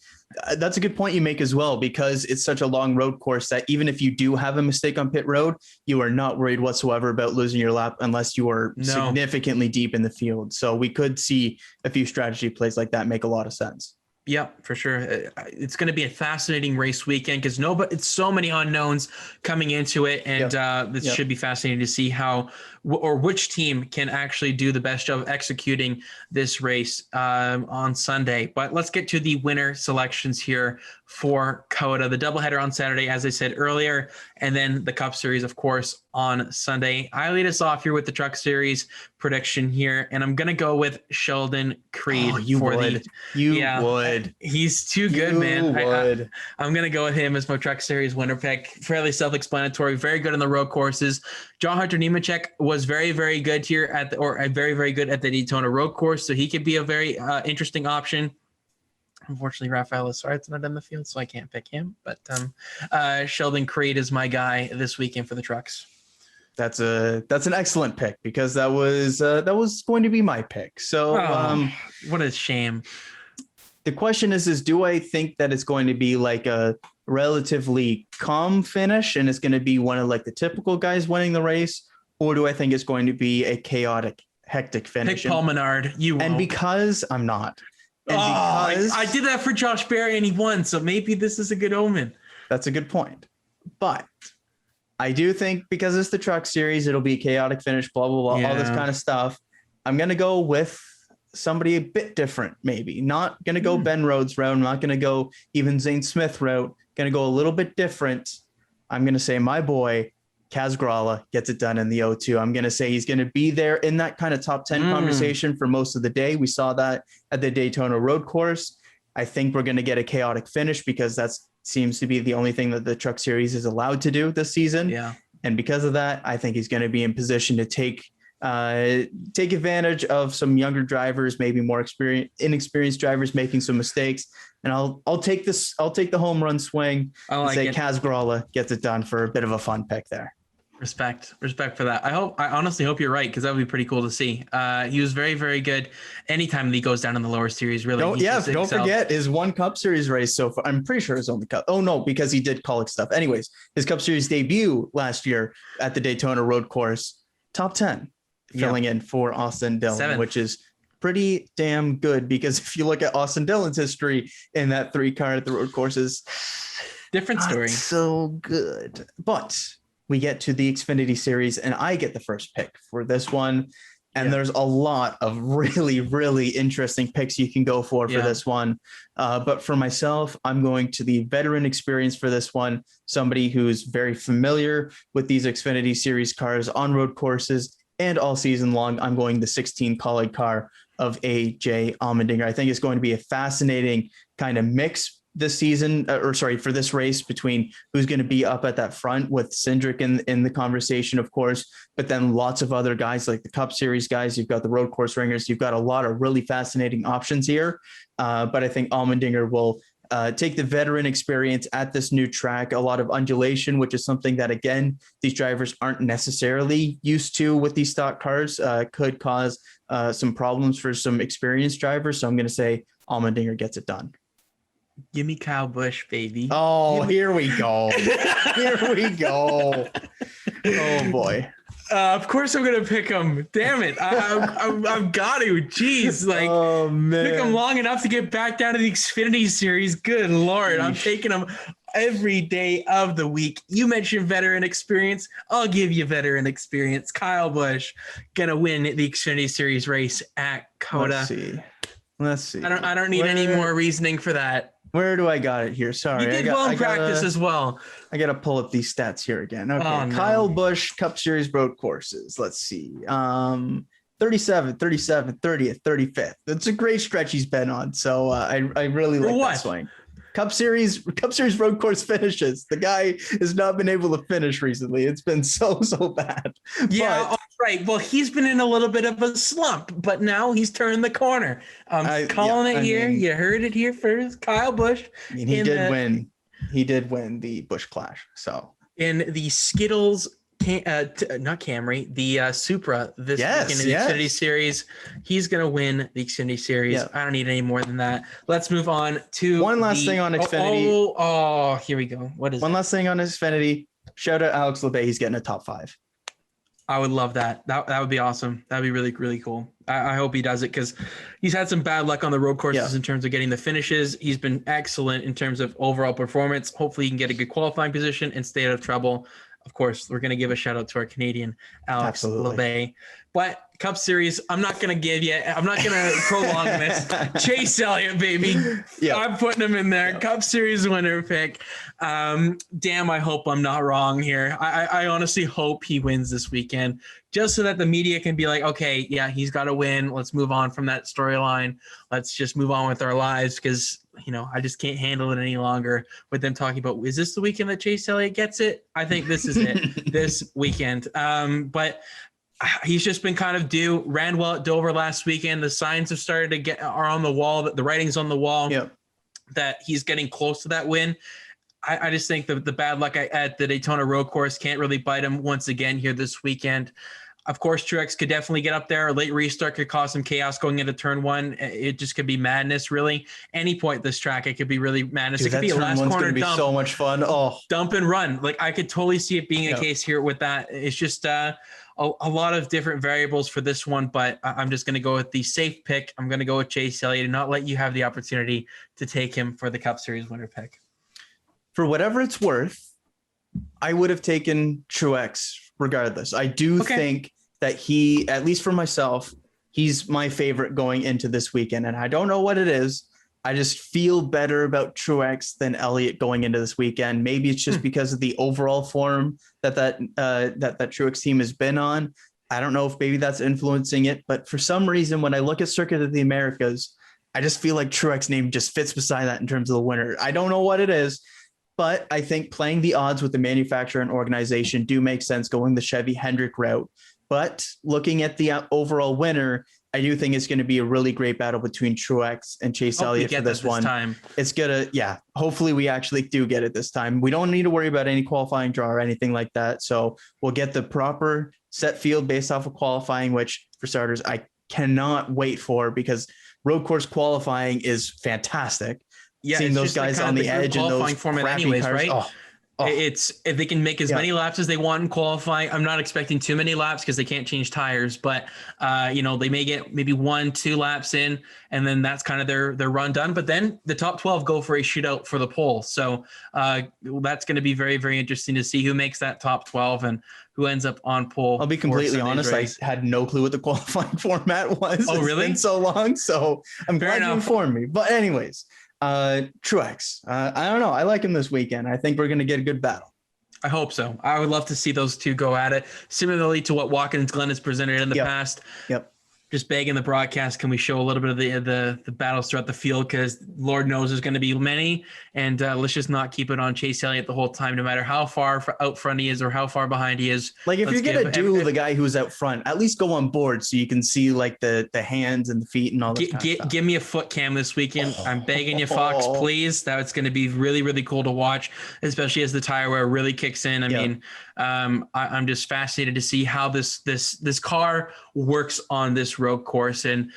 That's a good point you make as well, because it's such a long road course that even if you do have a mistake on pit road, you are not worried whatsoever about losing your lap unless you are significantly deep in the field. So we could see a few strategy plays like that make a lot of sense. Yep, for sure. It's going to be a fascinating race weekend because it's so many unknowns coming into it, and this should be fascinating to see how or which team can actually do the best job of executing this race on Sunday. But let's get to the winner selections here for COTA. The doubleheader on Saturday, as I said earlier, and then the Cup Series, of course, on Sunday. I lead us off here with the Truck Series prediction here, and I'm going to go with Sheldon Creed. You would. He's too good, man. I'm going to go with him as my Truck Series winner pick. Fairly self-explanatory, very good on the road courses. John Hunter Nemechek was very, very good here very, very good at the Daytona road course, so he could be a very interesting option. Unfortunately, Rafael Lizart's not in the field, so I can't pick him. But Sheldon Creed is my guy this weekend for the trucks. That's an excellent pick, because that was going to be my pick. So what a shame. The question is do I think that it's going to be like a relatively calm finish and it's going to be one of like the typical guys winning the race, or do I think it's going to be a chaotic, hectic finish? Pick Paul Menard. You won't. And because I'm not. And I did that for Josh Berry and he won, so maybe this is a good omen. That's a good point. But I do think because it's the Truck Series, it'll be a chaotic finish, blah, blah, blah, all this kind of stuff. I'm going to go with somebody a bit different, maybe. Not going to go Ben Rhodes route. I'm not going to go even Zane Smith route. Going to go a little bit different. I'm going to say my boy, Kaz Grala, gets it done in the O2. I'm going to say he's going to be there in that kind of top 10 conversation for most of the day. We saw that at the Daytona road course. I think we're going to get a chaotic finish because that seems to be the only thing that the Truck Series is allowed to do this season. Yeah. And because of that, I think he's going to be in position to take advantage of some younger drivers, maybe more inexperienced drivers making some mistakes. And I'll take the home run swing and say Kaz Grala gets it done for a bit of a fun pick there. Respect for that. I honestly hope you're right, because that would be pretty cool to see. He was very, very good anytime he goes down in the lower series. Really, don't forget his one Cup Series race so far. I'm pretty sure his only Cup. Oh no, because he did colic stuff. Anyways, his Cup Series debut last year at the Daytona road course, top 10, filling in for Austin Dillon, 7th. Which is pretty damn good, because if you look at Austin Dillon's history in that 3 car at the road courses, different story. So good, but we get to the Xfinity Series and I get the first pick for this one. And there's a lot of really, really interesting picks you can go for this one. But for myself, I'm going to the veteran experience for this one. Somebody who's very familiar with these Xfinity Series cars on road courses and all season long. I'm going the 16 Kaulig car of AJ Allmendinger. I think it's going to be a fascinating kind of mix this season, for this race, between who's going to be up at that front with Cindric in the conversation, of course, but then lots of other guys like the Cup Series guys. You've got the road course ringers. You've got a lot of really fascinating options here. But I think Allmendinger will take the veteran experience at this new track, a lot of undulation, which is something that, again, these drivers aren't necessarily used to with these stock cars, could cause some problems for some experienced drivers. So I'm going to say Allmendinger gets it done. Give me Kyle Busch, baby. Oh, here we go. Here we go. Oh, boy. Of course I'm going to pick him. Damn it. I've got to. Jeez. Pick him long enough to get back down to the Xfinity Series. Good Lord. I'm taking him every day of the week. You mentioned veteran experience. I'll give you veteran experience. Kyle Busch going to win the Xfinity Series race at COTA. Let's see. I don't need any more reasoning for that. Where do I got it here? Sorry. You did well in practice as well. I got to pull up these stats here again. Okay. Oh, no. Kyle Busch Cup Series road courses. Let's see. 37th, 30th, 35th. That's a great stretch he's been on. So I really like that swing. Cup Series road course finishes. The guy has not been able to finish recently. It's been so bad. Yeah, right. Well, he's been in a little bit of a slump, but now he's turned the corner. Calling it here. You heard it here first. Kyle Busch. I mean, he did win. He did win the Busch Clash. So in the Skittles. Not Camry, the Supra this weekend in the Xfinity Series. He's going to win the Xfinity Series. Yep. I don't need any more than that. Let's move on to one last thing on Xfinity. Oh, here we go. What is one last thing on Xfinity? Shout out Alex LeBay. He's getting a top 5. I would love that. That would be awesome. That'd be really, really cool. I hope he does it because he's had some bad luck on the road courses in terms of getting the finishes. He's been excellent in terms of overall performance. Hopefully he can get a good qualifying position and stay out of trouble. Of course, we're going to give a shout out to our Canadian Alex LeBay. But Cup Series, I'm not going to prolong this. Chase Elliott, baby. Yep. I'm putting him in there. Yep. Cup Series winner pick. Damn, I hope I'm not wrong here. I honestly hope he wins this weekend just so that the media can be like, okay, yeah, he's got to win. Let's move on from that storyline. Let's just move on with our lives because, I just can't handle it any longer with them talking about, is this the weekend that Chase Elliott gets it? I think this is it this weekend. But he's just been kind of due. Ran well at Dover last weekend. The signs have started to are on the wall, the writing's on the wall that he's getting close to that win. I just think the bad luck at the Daytona road course can't really bite him once again here this weekend. Of course, Truex could definitely get up there. A late restart could cause some chaos going into turn 1. It just could be madness, really. Any point this track, it could be really madness. Dude, it could be a last corner dump. Be so much fun. Oh, dump and run. Like I could totally see it being a case here with that. It's just a lot of different variables for this one, but I'm just going to go with the safe pick. I'm going to go with Chase Elliott and not let you have the opportunity to take him for the Cup Series winner pick. For whatever it's worth, I would have taken Truex regardless. I do think that he, at least for myself, he's my favorite going into this weekend. And I don't know what it is. I just feel better about Truex than Elliott going into this weekend. Maybe it's just because of the overall form that Truex team has been on. I don't know if maybe that's influencing it, but for some reason, when I look at Circuit of the Americas, I just feel like Truex name just fits beside that in terms of the winner. I don't know what it is, but I think playing the odds with the manufacturer and organization do make sense going the Chevy Hendrick route. But looking at the overall winner, I do think it's going to be a really great battle between Truex and Chase Elliott for this one. It's going to, hopefully we actually do get it this time. We don't need to worry about any qualifying draw or anything like that. So we'll get the proper set field based off of qualifying, which for starters, I cannot wait for because road course qualifying is fantastic. Yeah, seeing those guys on the edge and those crappy anyways, cars. Right? It's if they can make as many laps as they want in qualifying. I'm not expecting too many laps because they can't change tires, but they may get maybe 1-2 laps in, and then that's kind of their run done. But then the top 12 go for a shootout for the pole. So that's going to be very, very interesting to see who makes that top 12 and who ends up on pole. I'll be completely honest. Race. I had no clue what the qualifying format was. Oh, really? It's been so long. So I'm glad you informed me. But anyways. Truex. I don't know. I like him this weekend. I think we're going to get a good battle. I hope so. I would love to see those two go at it. Similarly to what Watkins Glen has presented in the past. Yep. Just begging the broadcast, can we show a little bit of the battles throughout the field? Because Lord knows there's going to be many, and let's just not keep it on Chase Elliott the whole time, no matter how far out front he is or how far behind he is. Like if you're going to do the guy who's out front, at least go on board so you can see like the hands and the feet and all that kind of stuff. Give me a foot cam this weekend. I'm begging you, Fox, please. That's going to be really, really cool to watch, especially as the tire wear really kicks in. I mean, I'm just fascinated to see how this car works on this road course, and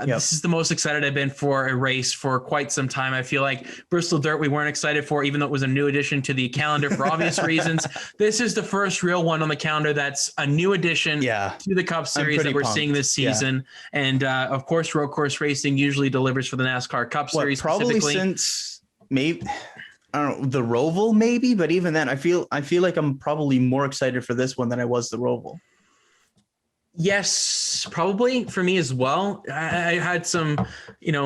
this is the most excited I've been for a race for quite some time. I feel like Bristol Dirt we weren't excited for, even though it was a new addition to the calendar for obvious reasons. This is the first real one on the calendar that's a new addition to the Cup Series that we're seeing this season. And of course, road course racing usually delivers for the NASCAR Cup Series. Probably since maybe I don't know, the Roval maybe, but even then I feel like I'm probably more excited for this one than I was the Roval. Yes, probably for me as well. I had some,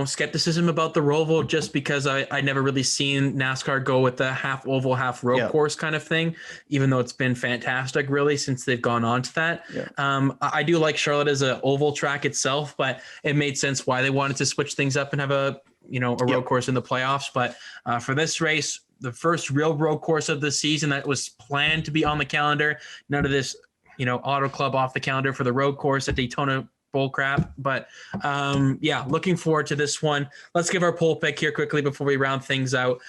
skepticism about the Roval just because I never really seen NASCAR go with the half oval, half road course kind of thing, even though it's been fantastic really since they've gone on to that. I do like Charlotte as an oval track itself, but it made sense why they wanted to switch things up and have a road course in the playoffs. But for this race, the first real road course of the season that was planned to be on the calendar, none of this Auto Club off the calendar for the road course at Daytona bull crap. But looking forward to this one. Let's give our poll pick here quickly before we round things out.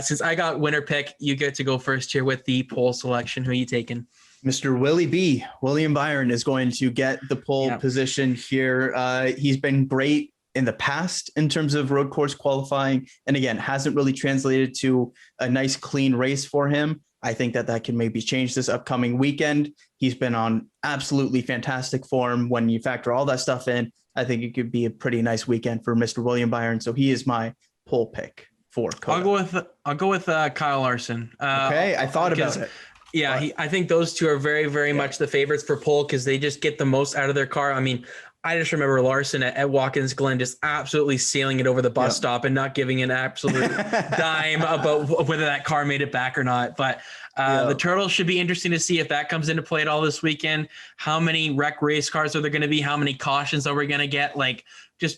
Since I got winner pick, you get to go first here with the poll selection. Who are you taking? Mr. Willie B, William Byron, is going to get the pole position here. He's been great in the past in terms of road course qualifying, and again, hasn't really translated to a nice clean race for him. I think that can maybe change this upcoming weekend. He's been on absolutely fantastic form. When you factor all that stuff in, I think it could be a pretty nice weekend for Mr. William Byron. So he is my pole pick for COTA. I'll go with Kyle Larson. Okay, I thought about it. Yeah, I think those two are very, very much the favorites for pole because they just get the most out of their car. I mean, I just remember Larson at Watkins Glen just absolutely sealing it over the bus stop and not giving an absolute dime about whether that car made it back or not. But the Turtle should be interesting to see if that comes into play at all this weekend. How many wreck race cars are there going to be? How many cautions are we going to get? Like,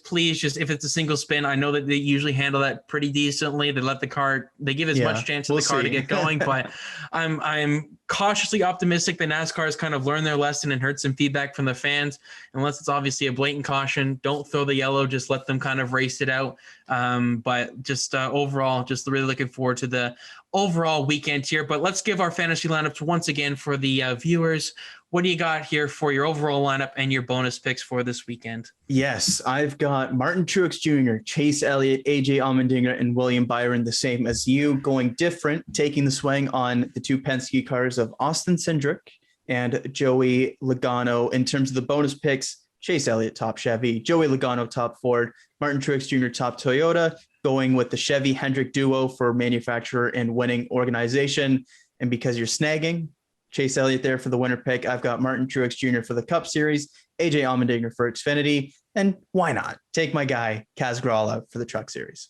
please, if it's a single spin, I know that they usually handle that pretty decently. They let the car, they give as much chance to the car to get going, but I'm cautiously optimistic that NASCAR has kind of learned their lesson and heard some feedback from the fans. Unless it's obviously a blatant caution, don't throw the yellow, just let them kind of race it out. But overall, just really looking forward to the overall weekend here. But let's give our fantasy lineups once again for the viewers. What do you got here for your overall lineup and your bonus picks for this weekend? Yes, I've got Martin Truex Jr., Chase Elliott, AJ Allmendinger, and William Byron, the same as you, going different, taking the swing on the two Penske cars of Austin Cindric and Joey Logano. In terms of the bonus picks, Chase Elliott, top Chevy, Joey Logano, top Ford, Martin Truex Jr., top Toyota, going with the Chevy Hendrick duo for manufacturer and winning organization. And because you're snagging Chase Elliott there for the winner pick, I've got Martin Truex Jr. for the Cup Series, AJ Allmendinger for Xfinity, and why not take my guy Kaz Grala for the Truck Series?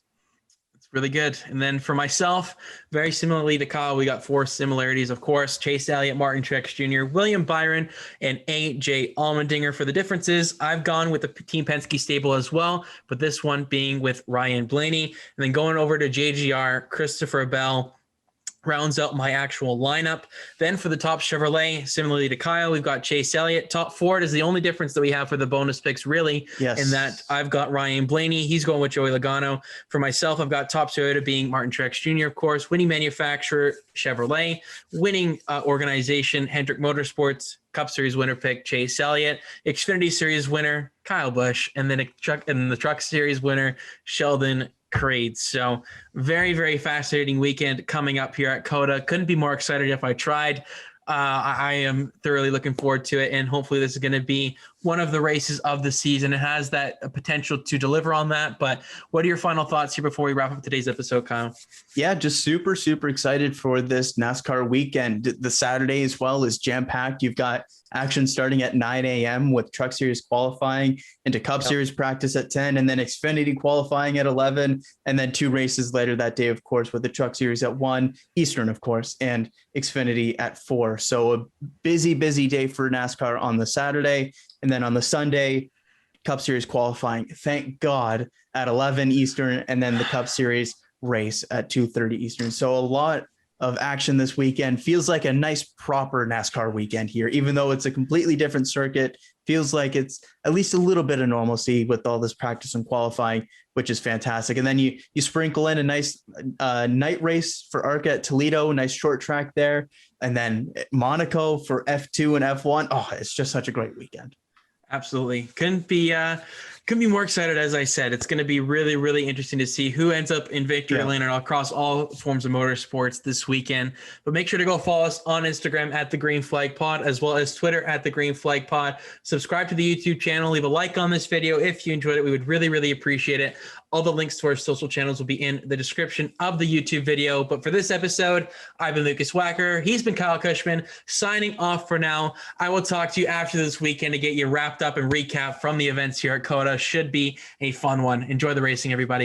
It's really good. And then for myself, very similarly to Kyle, we got four similarities, of course: Chase Elliott, Martin Truex Jr., William Byron, and AJ Allmendinger. For the differences, I've gone with the Team Penske stable as well, but this one being with Ryan Blaney. And then going over to JGR, Christopher Bell rounds out my actual lineup. Then for the top Chevrolet, similarly to Kyle, we've got Chase Elliott. Top Ford is the only difference that we have for the bonus picks, really. Yes. In that I've got Ryan Blaney. He's going with Joey Logano. For myself, I've got top Toyota being Martin Truex Jr., of course. Winning manufacturer, Chevrolet. Winning organization, Hendrick Motorsports. Cup Series winner pick, Chase Elliott. Xfinity Series winner, Kyle Busch. And then the Truck Series winner, Sheldon Creed. So very, very fascinating weekend coming up here at COTA. Couldn't be more excited if I tried. I am thoroughly looking forward to it, and hopefully this is going to be one of the races of the season. It has that potential to deliver on that. But what are your final thoughts here before we wrap up today's episode, Kyle? Yeah, just super, super excited for this NASCAR weekend. The Saturday as well is jam-packed. You've got action starting at 9 a.m. with Truck Series qualifying, into Cup Series practice at 10, and then Xfinity qualifying at 11, and then two races later that day, of course, with the Truck Series at 1 Eastern, of course, and Xfinity at 4. So a busy, busy day for NASCAR on the Saturday. And then on the Sunday, Cup Series qualifying, thank God, at 11 Eastern, and then the Cup Series race at 2:30 Eastern. So a lot of action this weekend. Feels like a nice, proper NASCAR weekend here, even though it's a completely different circuit. Feels like it's at least a little bit of normalcy with all this practice and qualifying, which is fantastic. And then you sprinkle in a nice night race for ARCA at Toledo, nice short track there. And then Monaco for F2 and F1. Oh, it's just such a great weekend. Absolutely. Couldn't be more excited. As I said, it's going to be really, really interesting to see who ends up in victory lane across all forms of motorsports this weekend. But make sure to go follow us on Instagram at The Green Flag Pod, as well as Twitter at The Green Flag Pod. Subscribe to the YouTube channel. Leave a like on this video if you enjoyed it. We would really, really appreciate it. All the links to our social channels will be in the description of the YouTube video. But for this episode, I've been Lukas Wacker. He's been Kyle Cushman, signing off for now. I will talk to you after this weekend to get you wrapped up and recap from the events here at COTA. Should be a fun one. Enjoy the racing, everybody.